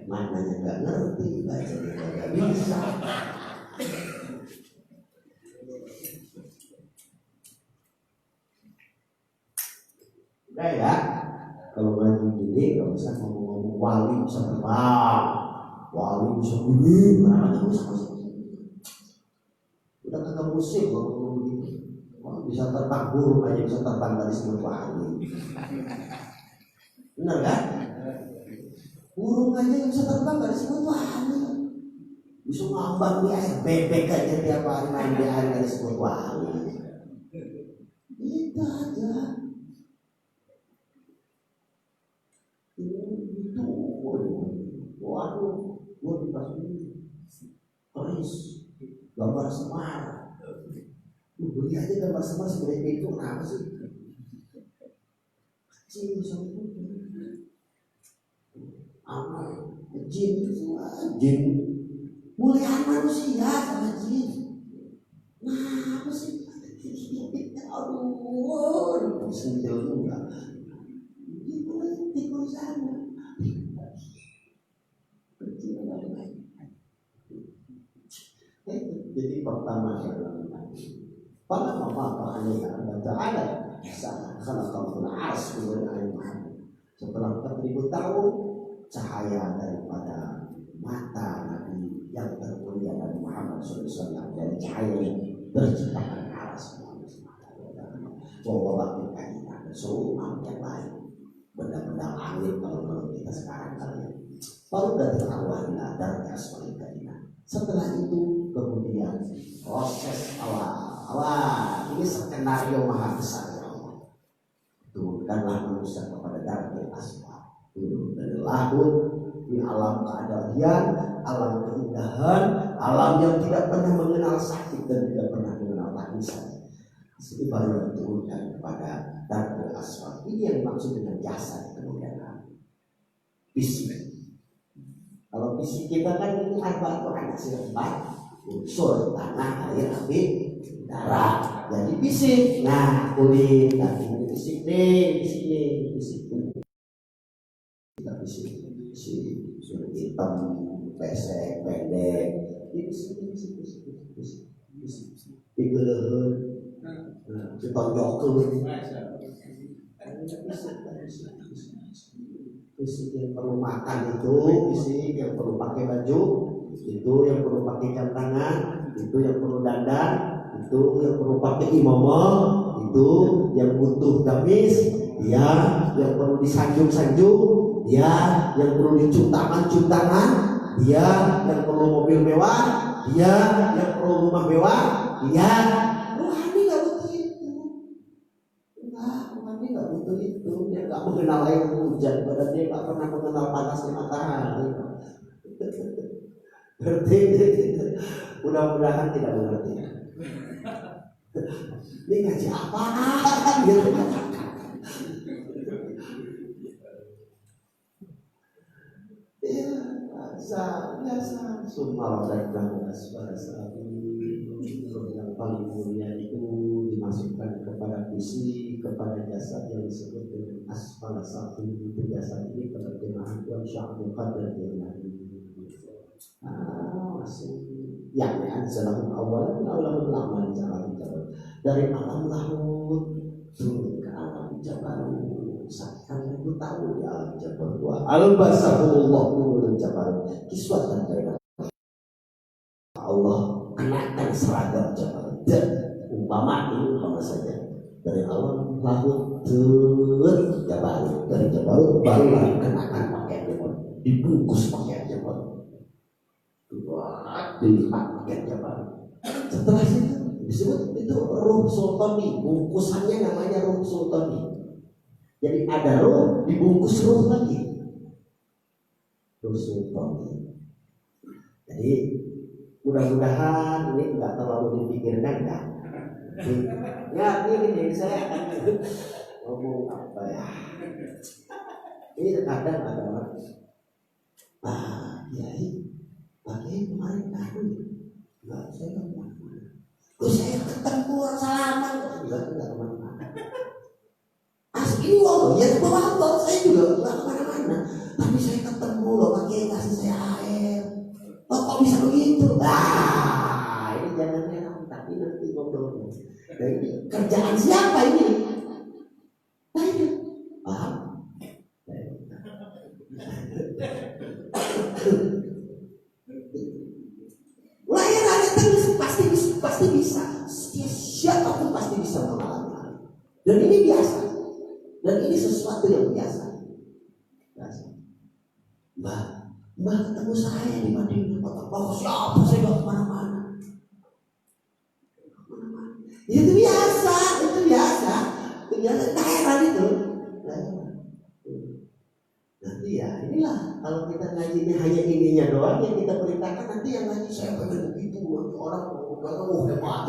mananya nggak ngerti, bacanya nggak bisa. Udah ya, kalau ngaji gini nggak usah ngomong-ngomong wali bisa terbang, wali bisa gini, mana bisa masuk. Udah kagak musik ngomong begitu. Wah, bisa terbang burung aja bisa terbang dari sebelum wali. Benar kan? Burung aja bisa terbang dari sebelum wali. Bisa ngambang di air, bebek aja tiap hari main di air dari sebelum wali. Itu aja. Waduh, gua dikasih keris gambar semar. Beli aja gambar semar sebenarnya itu kenapa sih? Kecil sama amal, jin itu semua jin. Muliaan manusia sama jin. Nah, apa sih? Aduh, sentil juga. Ini politik sana. Jadi pertama pada apa aneh baca ada karena kamu as kemudian setelah 4.000 tahun cahaya daripada mata Nabi yang termulia Nabi Muhammad SAW dari cahaya yang terciptakan aras bahwa kita ada seluruh makhluk yang lain benda-benda langit kalau menurut kita sekarang kalian baru dari arwahnya dari asma'ikannya. Setelah itu kemudian proses awal ini skenario maha besar ya Allah. Turunkanlah manusia kepada darah asma. Turun dari lahut di alam keadaan, alam keindahan, alam yang tidak pernah mengenal sakit dan tidak pernah mengenal tangisan. Itu baru diturunkan kepada darah asma. Ini yang dimaksud dengan jasad kemudian fisik. Kalau fisik kita kan ini ada empat unsur tanah, air, api, darah. Jadi fisik. Nah, kulit tadi fisik nih, fisik. Kita fisik hitam, pesek, pendek. Ini fisik. Digeleun, ditonjokkeun. Fisik yang perlu makan itu, fisik yang perlu pakai baju, itu yang perlu pakai jam tangan, itu yang perlu dandan, itu yang perlu pakai imamah, itu yang butuh gamis, ya, yang perlu disanjung-sanjung, ya, yang perlu dicum tangan, ya, yang perlu mobil mewah, ya, yang perlu rumah mewah, ya. Rohani nggak butuh itu. Rohani nggak butuh itu. Dia nggak mengenal air hujan, padahal dia nggak pernah mengenal panasnya matahari. Berarti mudah-mudahan tidak mengerti. Ini ngaji apaan gitu. Ya, biasa. Semua orang bahasa yang paling mulia itu dimasukkan kepada fisik, kepada jasad yang disebut dengan asfala satu itu jasad ini penerjemahan Tuan Syahul Qadir masuk yang anzalahum awalan awalahum lama dari alam lahut turun ke alam jabarut seakan itu tahu di alam jabarut al-basahullah nurul jabarut kiswatan dari Allah kenakan seragam jabarut dan umpama saja dari alam lahut Jabal, dari Jabal baru kenakan pakaian Jabal, dibungkus pakaian Jabal, dilipat pakaian Jabal. Setelah itu disebut itu ruh sultani, bungkusannya namanya ruh sultani. Jadi ada ruh dibungkus ruh lagi, ruh sultani. Jadi mudah-mudahan ini nggak terlalu dipikirkan ya. Ya ini saya ngomong apa ya? Ini terkadang ada orang, pakai kemarin nggak saya kemana-mana. Saya ketemu orang salaman, nggak kemana-mana. Asli wong, ya bawa saya juga nggak kemana-mana. Tapi saya ketemu loh, pakai kasih saya air. Oh kok bisa begitu? Ini jangan tapi nanti ngobrol. Jadi kerjaan siapa ini? Saya paham? Lahiran itu pasti bisa. Siapapun pasti bisa mengalami. Dan ini biasa. Dan ini sesuatu yang biasa. Mbak ketemu saya di Madinah. Oh siapa saya gak kemana-mana. Itu biasa. Heran itu. Nanti ya inilah kalau kita ngajinya hanya ininya doang yang kita perintahkan, nanti yang ngaji saya pengen begitu, orang hebat,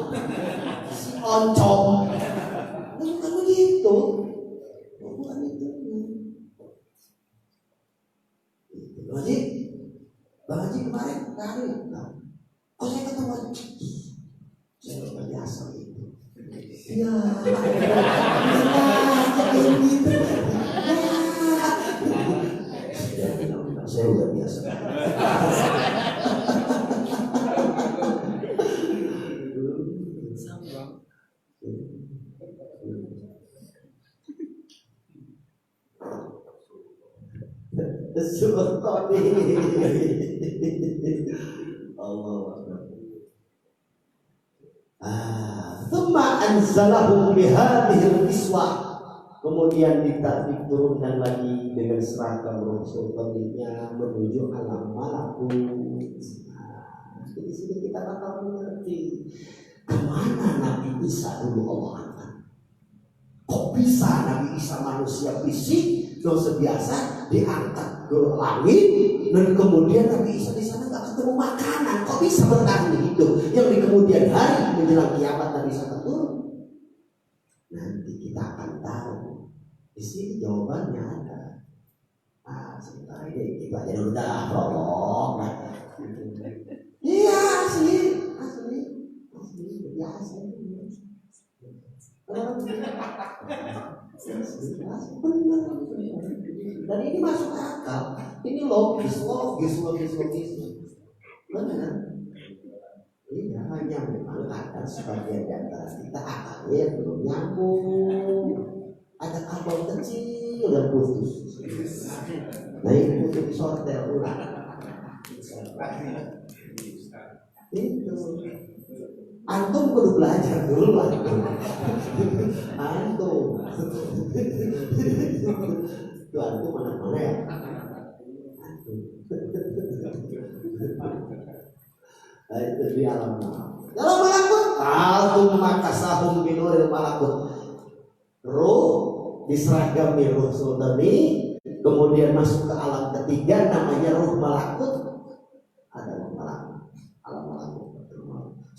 si oncom, bukan begitu, bukan itu. Bang Haji kemarin kali, saya ketemu, saya lupa biasa itu. Iya, gitu. Saya udah biasa. Thumma anzalahu bihadhil kiswah. Kemudian diturunkan lagi dengan seragam roh sultaninya menuju alam malakut. Di sini kita bakal mengerti kemana Nabi Isa dulu Allah angkat. Kok bisa Nabi Isa manusia fisik dosa biasa diangkat ke langit dan kemudian Nabi Isa di sana nggak ketemu makanan? Kok bisa bertahan hidup? Yang di kemudian hari menjelang kiamat Nabi Isa turun. Nanti kita akan tahu. Di sini jawabannya ada. Sebentar ini kita aja dulu dah, prolog. Iya asli biasa. Benar. Dan ini masuk akal. Ini logis. Benar. Iya, hanya memang ada sebagian di antara kita akalnya yang belum nyambung. Ada kabel kecil yang putus. Nah ini butuh disortel ulang. Itu antum perlu belajar dulu antum itu antum mana ya antum itu di alam malakut antum maka sahum binuril malakut roh diseragami roh sultani, kemudian masuk ke alam ketiga namanya roh malakut. Ada roh malakut, alam malakut.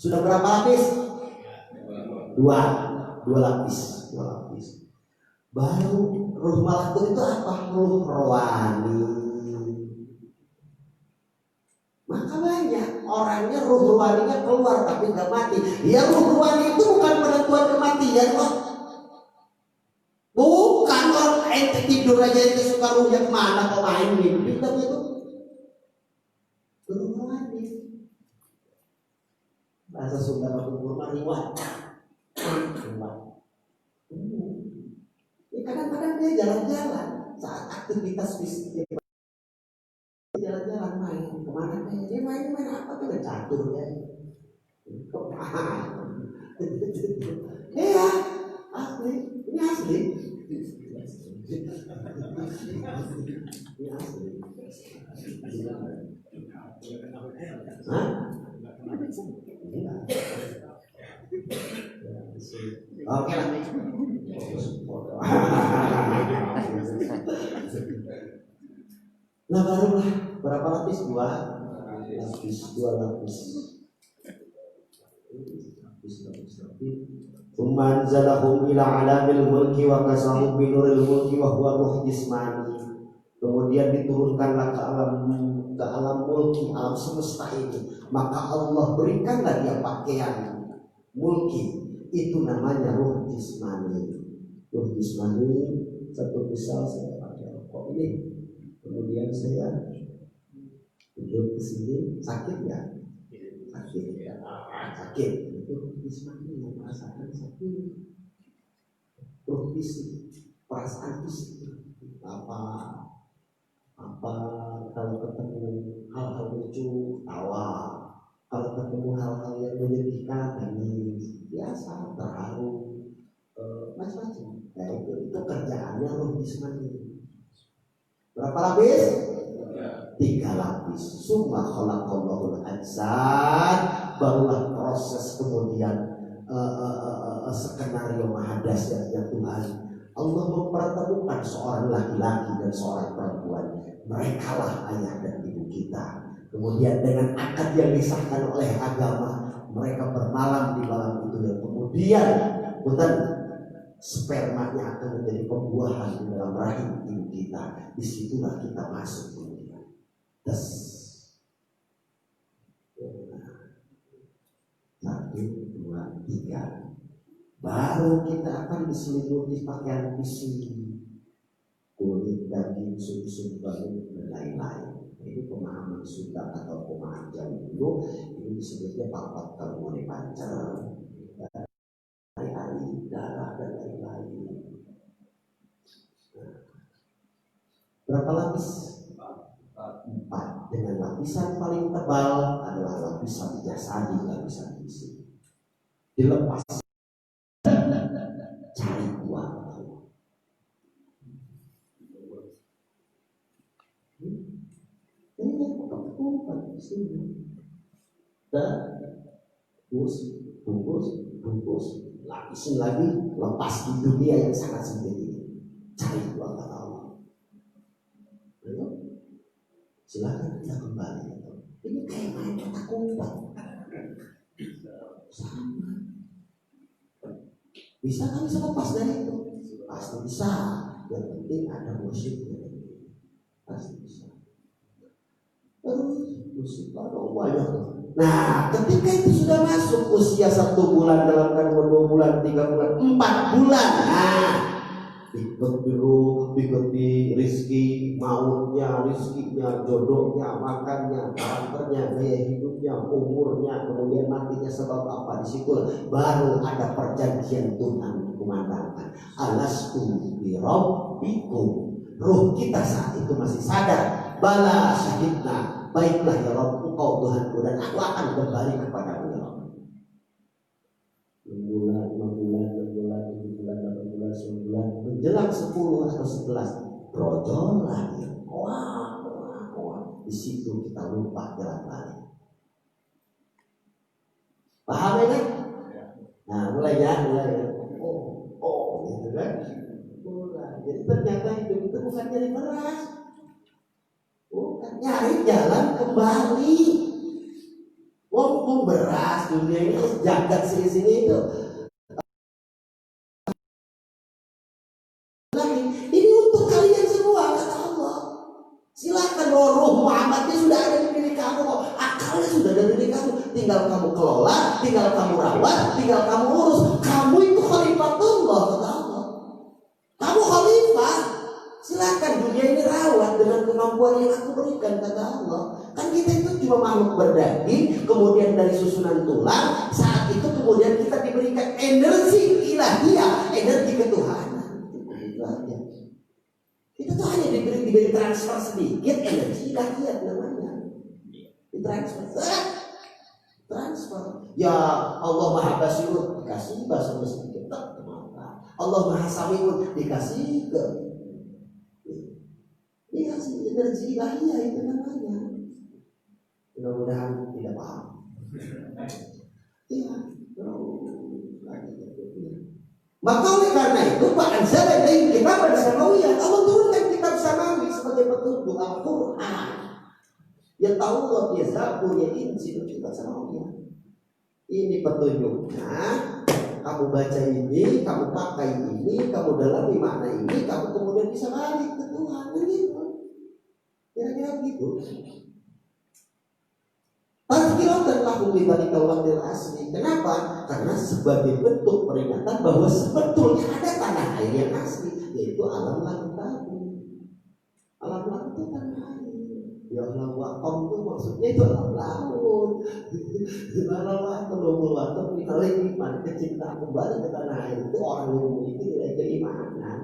Sudah berapa lapis? Dua lapis. Baru roh malakut itu apa? Roh rohani. Maka banyak orangnya roh rohaninya keluar tapi nggak mati. Ya roh rohani itu bukan penentuan kematian kok. Bukan orang ente tidur aja ente suka ruhnya kemana kok main mimpi tapi itu rohani. Bahasa Sunda kubur mariwat. Kadang-kadang dia jalan-jalan saat aktivitas fisiknya jalan-jalan main kemana dia main apa tuh catur ya. Iya, aku asli, ini asli. Ini asli. Hah? Oke lah. Nah barulah berapa lapis? Dua lapis. Manzalahum ila alamil mulki wa kasahum binuril mulki wa huwa ruh jismani. Kemudian diturunkanlah ke alam mulki, alam semesta ini. Maka Allah berikanlah dia pakaian mulki, itu namanya ruh jismani. Ruh jismani, satu misal saya pakai rokok ini, kemudian saya duduk ke sini, sakit ya? Sakit ya? Sakit. Itu ruh jismani yang merasakan sakit. Ruh fisik, perasaan fisik. Apa kalau ketemu hal-hal lucu tawa, kalau ketemu hal-hal yang menyedihkan nangis, biasa terharu, macam-macam. Ya itu kerjaannya ruh jismani. Berapa lapis? 3 lapis. Summa khalaqallahul ajsad, barulah proses kemudian skenario maha dahsyatnya Tuhan. Allah mempertemukan seorang laki-laki dan seorang perempuan. Merekalah ayah dan ibu kita. Kemudian dengan akad yang disahkan oleh agama, mereka bermalam di malam itu, yang kemudian betul spermanya akan menjadi pembuahan di dalam rahim ibu kita. Disitulah kita masuk kemudian. Tes. 1, 2, 3. Baru kita akan diselimuti pakaian fisik, kulit, daging, susu, balut, dan lain-lain. Ini pemahaman Sunda atau pemahaman Jawa dulu. Ini disebutnya papat kalmone pancer, hari-hari, darah, dan lain-lain. Berapa lapis? 4. Dengan lapisan paling tebal adalah lapisan jasadi, lapisan fisik. Dilepas, cari uang. Ini yang kumpul di sini. Dan bungkus, lapisin lagi, lepas di dunia yang sangat sempit ini. Cari uang kata Allah. Ayo, silakan kita kembali. Ini kayak main kotak kumpul. Bisa kan bisa lepas dari itu? Pasti bisa. Yang penting ada musiknya. Pasti bisa. Terus musik banyak. Nah, ketika itu sudah masuk usia 1 bulan, dalam kandungan 2 bulan, 3 bulan, 4 bulan. Nah, ikut di rizki, mautnya, rizkinya, jodohnya, makannya, karakternya, gaya hidupnya, umurnya, kemudian matinya sebab apa, di situ baru ada perjanjian Tuhan dikumandangkan. Alastu bi rabbikum. Ruh kita saat itu masih sadar. Bala syahidna, baiklah ya Rabb, engkau Tuhanku, dan aku akan kembali kepadamu ya Rabb. 6 bulan, 5 bulan, 6 bulan, 7 bulan, 8 bulan, 9 bulan, menjelang 10 atau 11, brojol lagi. Wah. Di situ kita lupa jalan balik. Paham ya kan? Nah, mulai ya. Oh, gitu kan? Mulai. Jadi ternyata hidup itu bukan nyari beras, bukan nyari jalan kembali. Wong beras dunia ini jagat sini itu. Ini untuk kalian semua kata Allah. Silakan roh Muhammadnya sudah ada di diri kamu, akalnya sudah ada di diri kamu. Tinggal kamu kelola, tinggal kamu rawat, tinggal kamu urus. Kamu itu khalifatullah kata Allah. Kamu khalifah. Silakan dunia ini rawat dengan kemampuan yang aku berikan kata Allah. Kan kita itu cuma makhluk berdaging, kemudian dari susunan tulang. Saat itu kemudian kita diberikan energi ilahiyah, energi ketuhanan. Itu aja. Kita tuh hanya diberi transfer sedikit energi ilahiyah namanya. Transfer. Ya Allah Maha Basir, dikasih bahasa sedikit tak kemana. Allah Maha Samiun, dikasih energi ilahiyah itu namanya. Mudah-mudahan tidak paham. Iya, maka oleh karena itu Pak Anzala dari kitab Samawiyah, Allah turunkan kitab Samawi sebagai petunjuk Al-Quran. Ya Taurat, ya Zabur, ya Injil, kitab Samawiyah. Ini petunjuknya. Kamu baca ini, kamu pakai ini, kamu dalami makna ini, kamu kemudian bisa balik ke Tuhan. Begitu. Kira-kira begitu. Tazkiratan lahum bidzalika wal asli. Kenapa? Karena sebagai bentuk peringatan bahwa sebetulnya ada tanah air yang asli, yaitu alam laut tadi. Alam laut itu tanah air. Ya Allah, wakom itu maksudnya itu alam laut. Alam laut menunggu waktu misalnya iman, kecintaan kembali ke tanah air itu orang yang memiliki nilai keimanan.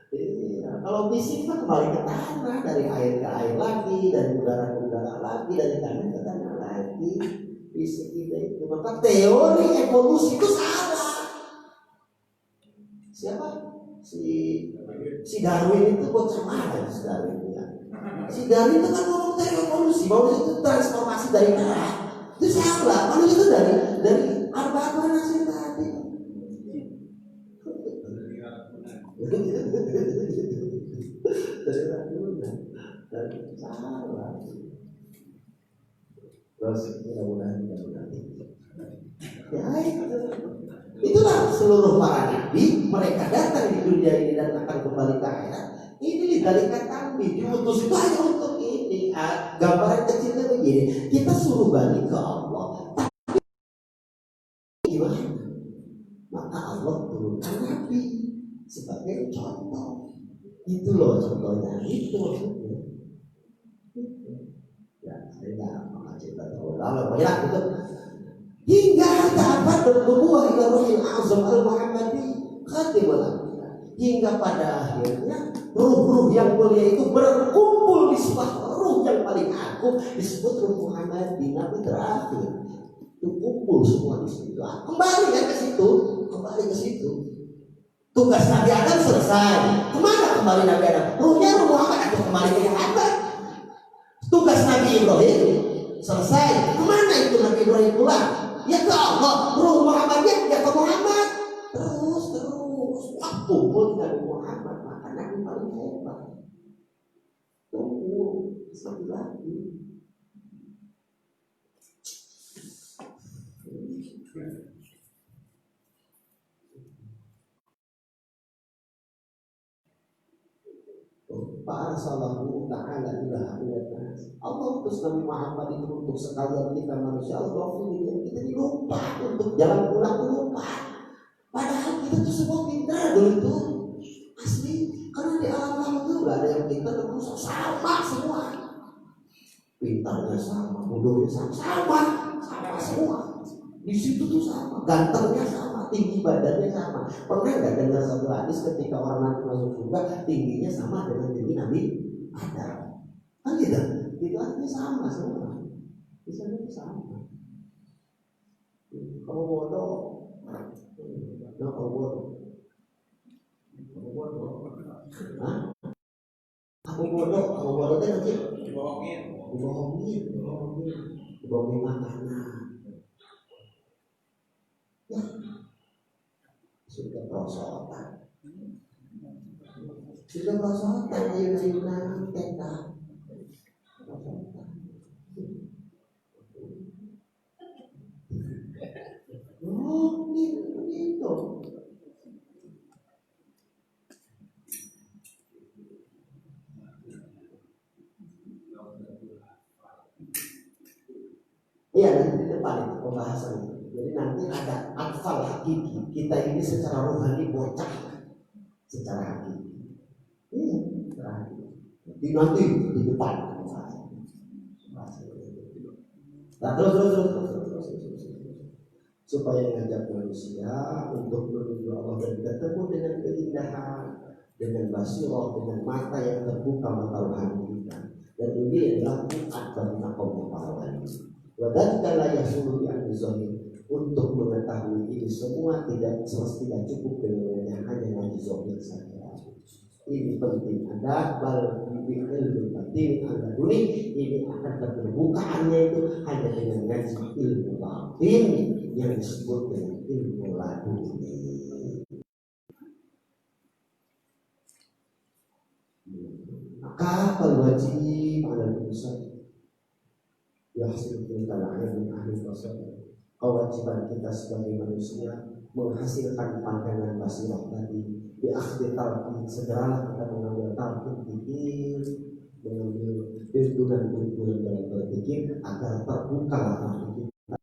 Iya, kalau fisik kan kembali ke tanah, dari air ke air lagi, dari udara ke udara lagi, dari tanah ke tanah lagi. Fisik kita itu, maka teori evolusi itu salah. Siapa? Si Darwin itu bocah mana si Darwin ya? Si Darwin itu kan ngomong teori evolusi, manusia itu transformasi dari darah. Itu salah. Manusia itu dari arba'atun nasib tadi. Dari ragunan dan salah. Terus mudah-mudahan ya itulah seluruh para nabi, mereka datang di dunia ini dan akan kembali ke akhirat. Ini dibalikan kami diutus itu hanya untuk ini. Gambaran kecilnya begini, kita suruh balik ke Allah, tapi gimana? Maka Allah turunkan nabi sebagai contoh. Itu loh contohnya, itu maksudnya. Ya, saya nggak mengaji tahu lalu banyak itu. Hingga hatta abad berbuah ila ruhil azam al-Muhammadi khatimul anbiya. Hingga pada akhirnya ruh-ruh yang mulia itu berkumpul di sebuah ruh yang paling agung disebut ruh Muhammadi, nabi terakhir. Itu kumpul semua di situ. Kembali ya ke situ, kembali ke situ. Tugas Nabi Adam selesai. Kemana kembali Nabi Adam? Ruhnya ruh Muhammad atau kembali ke Muhammad? Tugas Nabi Ibrahim selesai. Kemana itu Nabi Ibrahim pulang? Ya ke Allah. Ruh Muhammadnya ya ke Muhammad. Terus. Wah, kumpul Nabi Muhammad. Maka Nabi paling hebat. Tunggu sekali lagi. Fa'arsalahu ta'ala ila nas. Allah utus Nabi Muhammad itu untuk sekalian kita manusia. Allah kita lupa untuk jalan pulang lupa. Padahal kita tuh semua pintar dulu itu asli. Karena di alam laut itu nggak ada yang pintar dan manusia sama semua. Pintarnya sama, bodohnya sama semua. Di situ tuh sama, gantengnya sama, tinggi badannya sama. Pernah nggak dengar satu hadis ketika orang nanti masuk surga tingginya sama dengan tinggi Nabi Adam? Kan gitu, itu artinya sama semua. Di sana itu sama. Kamu bodoh, kamu bodoh, hah? Kamu bodoh itu nanti dibohongin makanan. Ya, sudah perosotan, ayun-ayunan tenda, perosotan. Oh, gitu. Iya, nanti di depan itu pembahasan. Jadi nanti ada atfal hakiki. Kita ini secara rohani bocah secara hakiki. Iya, secara hakiki. Nanti di depan. Nah, terus. Supaya mengajak manusia untuk menuju Allah dan ketemu dengan keindahan, dengan basirah, dengan mata yang terbuka mata rohani kita. Dan ini adalah Quran bagi kaum para wali. Wadadzika la yasulu bi'an zahir. Untuk mengetahui ini semua tidak semestinya cukup dengan hanya ngaji zahir saja. Ini penting ada bal ilmu batin ada dunia ini akan terbukaannya itu hanya dengan ngaji ilmu batin yang disebut dengan ilmu laduni. Maka wajib ada dosa ya hasil kita lahir dari ahli dosa. Kewajiban kita sebagai manusia menghasilkan pandangan basirah tadi di akhir talqin segera kita mengambil talqin pikir mengambil tuntunan dalam berpikir agar terbuka hati kita.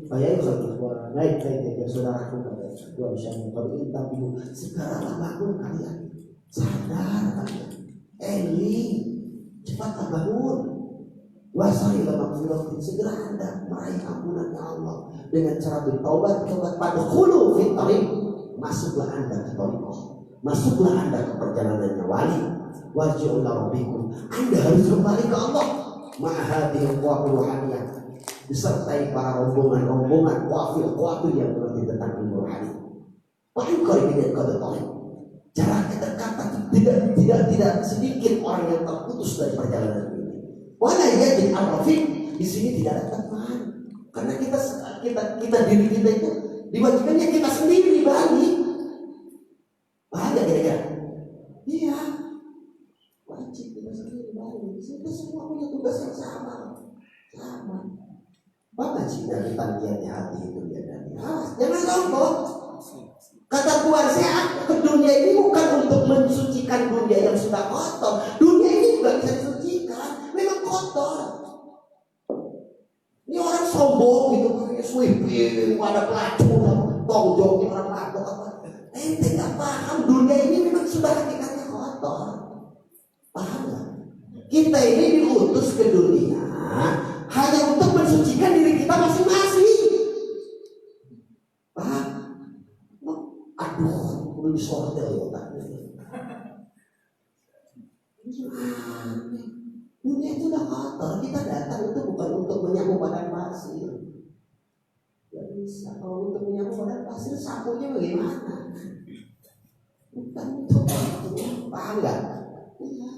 Bayar saudara naik saudaraku pada dua bisa kalau kita bingung segera bangun kalian sadar kalian cepat bangun. Wasai dalam filosofi segera Anda meraih ampunan Allah dengan cara bertobat pada hulu fitri. Masuklah Anda ke thariqah, masuklah Anda ke perjalanannya wali. Warji'u ila rabbikum, Anda harus kembali ke Allah. Ma'ahadil qawafil ruhaniyah, disertai para rombongan qawafil yang mengerti tentang ilmu rohani. Paling koribin qadatarin. Jaraknya terkata tidak sedikit orang yang terputus dari perjalanan ini. Wala yajid al-rafiq, di sini tidak ada teman. Karena kita diri kita itu diwajibkannya kita sendiri balik. Paham ya kira-kira? Iya. Wajib kita sendiri balik. Kita semua punya tugas yang sama. Bapak cinta kita lihatnya hati itu dia dan jangan sombong. Kata Tuhan saya ke dunia ini bukan untuk mensucikan dunia yang sudah kotor. Dunia ini juga bisa disucikan. Memang kotor. Ini orang sombong gitu, sweeping, ada pelacur, tongjok orang mabok apa. Ente nggak paham dunia ini memang sudah hakikatnya kotor. Paham nggak? Kita ini diutus ke dunia hanya untuk mensucikan diri kita masing-masing. Paham? Aduh, udah disortir ya otaknya. Dunia itu udah kotor. Kita datang itu bukan untuk menyapu badan pasir. Gak bisa. Kalau untuk menyapu badan pasir, sapunya bagaimana? Bukan untuk itu. Paham gak? Iya.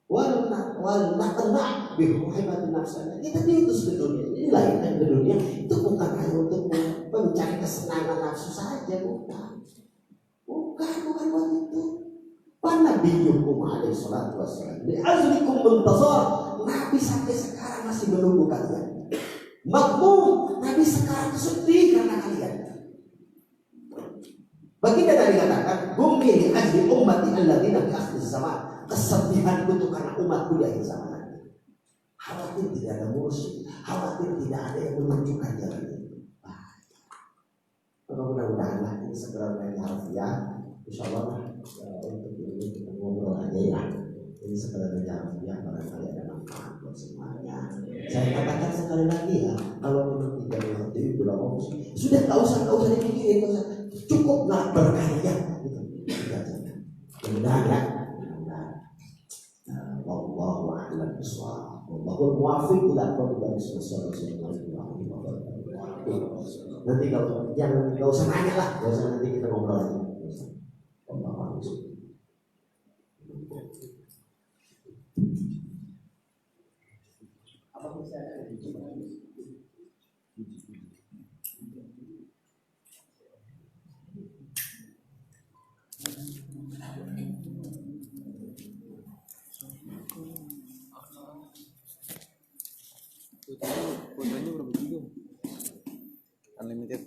Wal nakna bihuhimati nafsana. Kita diutus ke dunia. Ini lahirkan ke dunia. Itu bukan hanya untuk mencari kesenangan nafsu saja. Bukan buat itu. Nabi Yukum alaihi salatu wassalam di azlikum muntazar. Nabi sampai sekarang masih menunggu kalian. Makmum, Nabi sekarang sedih karena kalian. Baginda Nabi katakan, "Bumi li ajli ummati alladzina fi akhir zaman." Kesedihan itu karena umatku di akhir zaman nanti. Khawatir tidak ada musuh, khawatir tidak ada yang menunjukkan jalan ini. Mudah-mudahan ini segera menjadi harfiah. Insyaallah untuk ini kita ngobrol aja ya. Ini sekali lagi ya, barangkali ada manfaat buat semuanya. Saya katakan sekali lagi ya, kalau memang tidak mengerti itu sudah nggak usah dipikirin, cukup nggak berkarya gitu. Mudah-mudahan ya. Wallahu a'lam bishawab. Wallahu muwaffiq ila aqwamit solusi. Nanti kalau jangan nggak usah nanya lah, nggak usah nanti kita ngobrol lagi. Apa bisa ada dicoba? Fotonya berapa giga? Unlimited.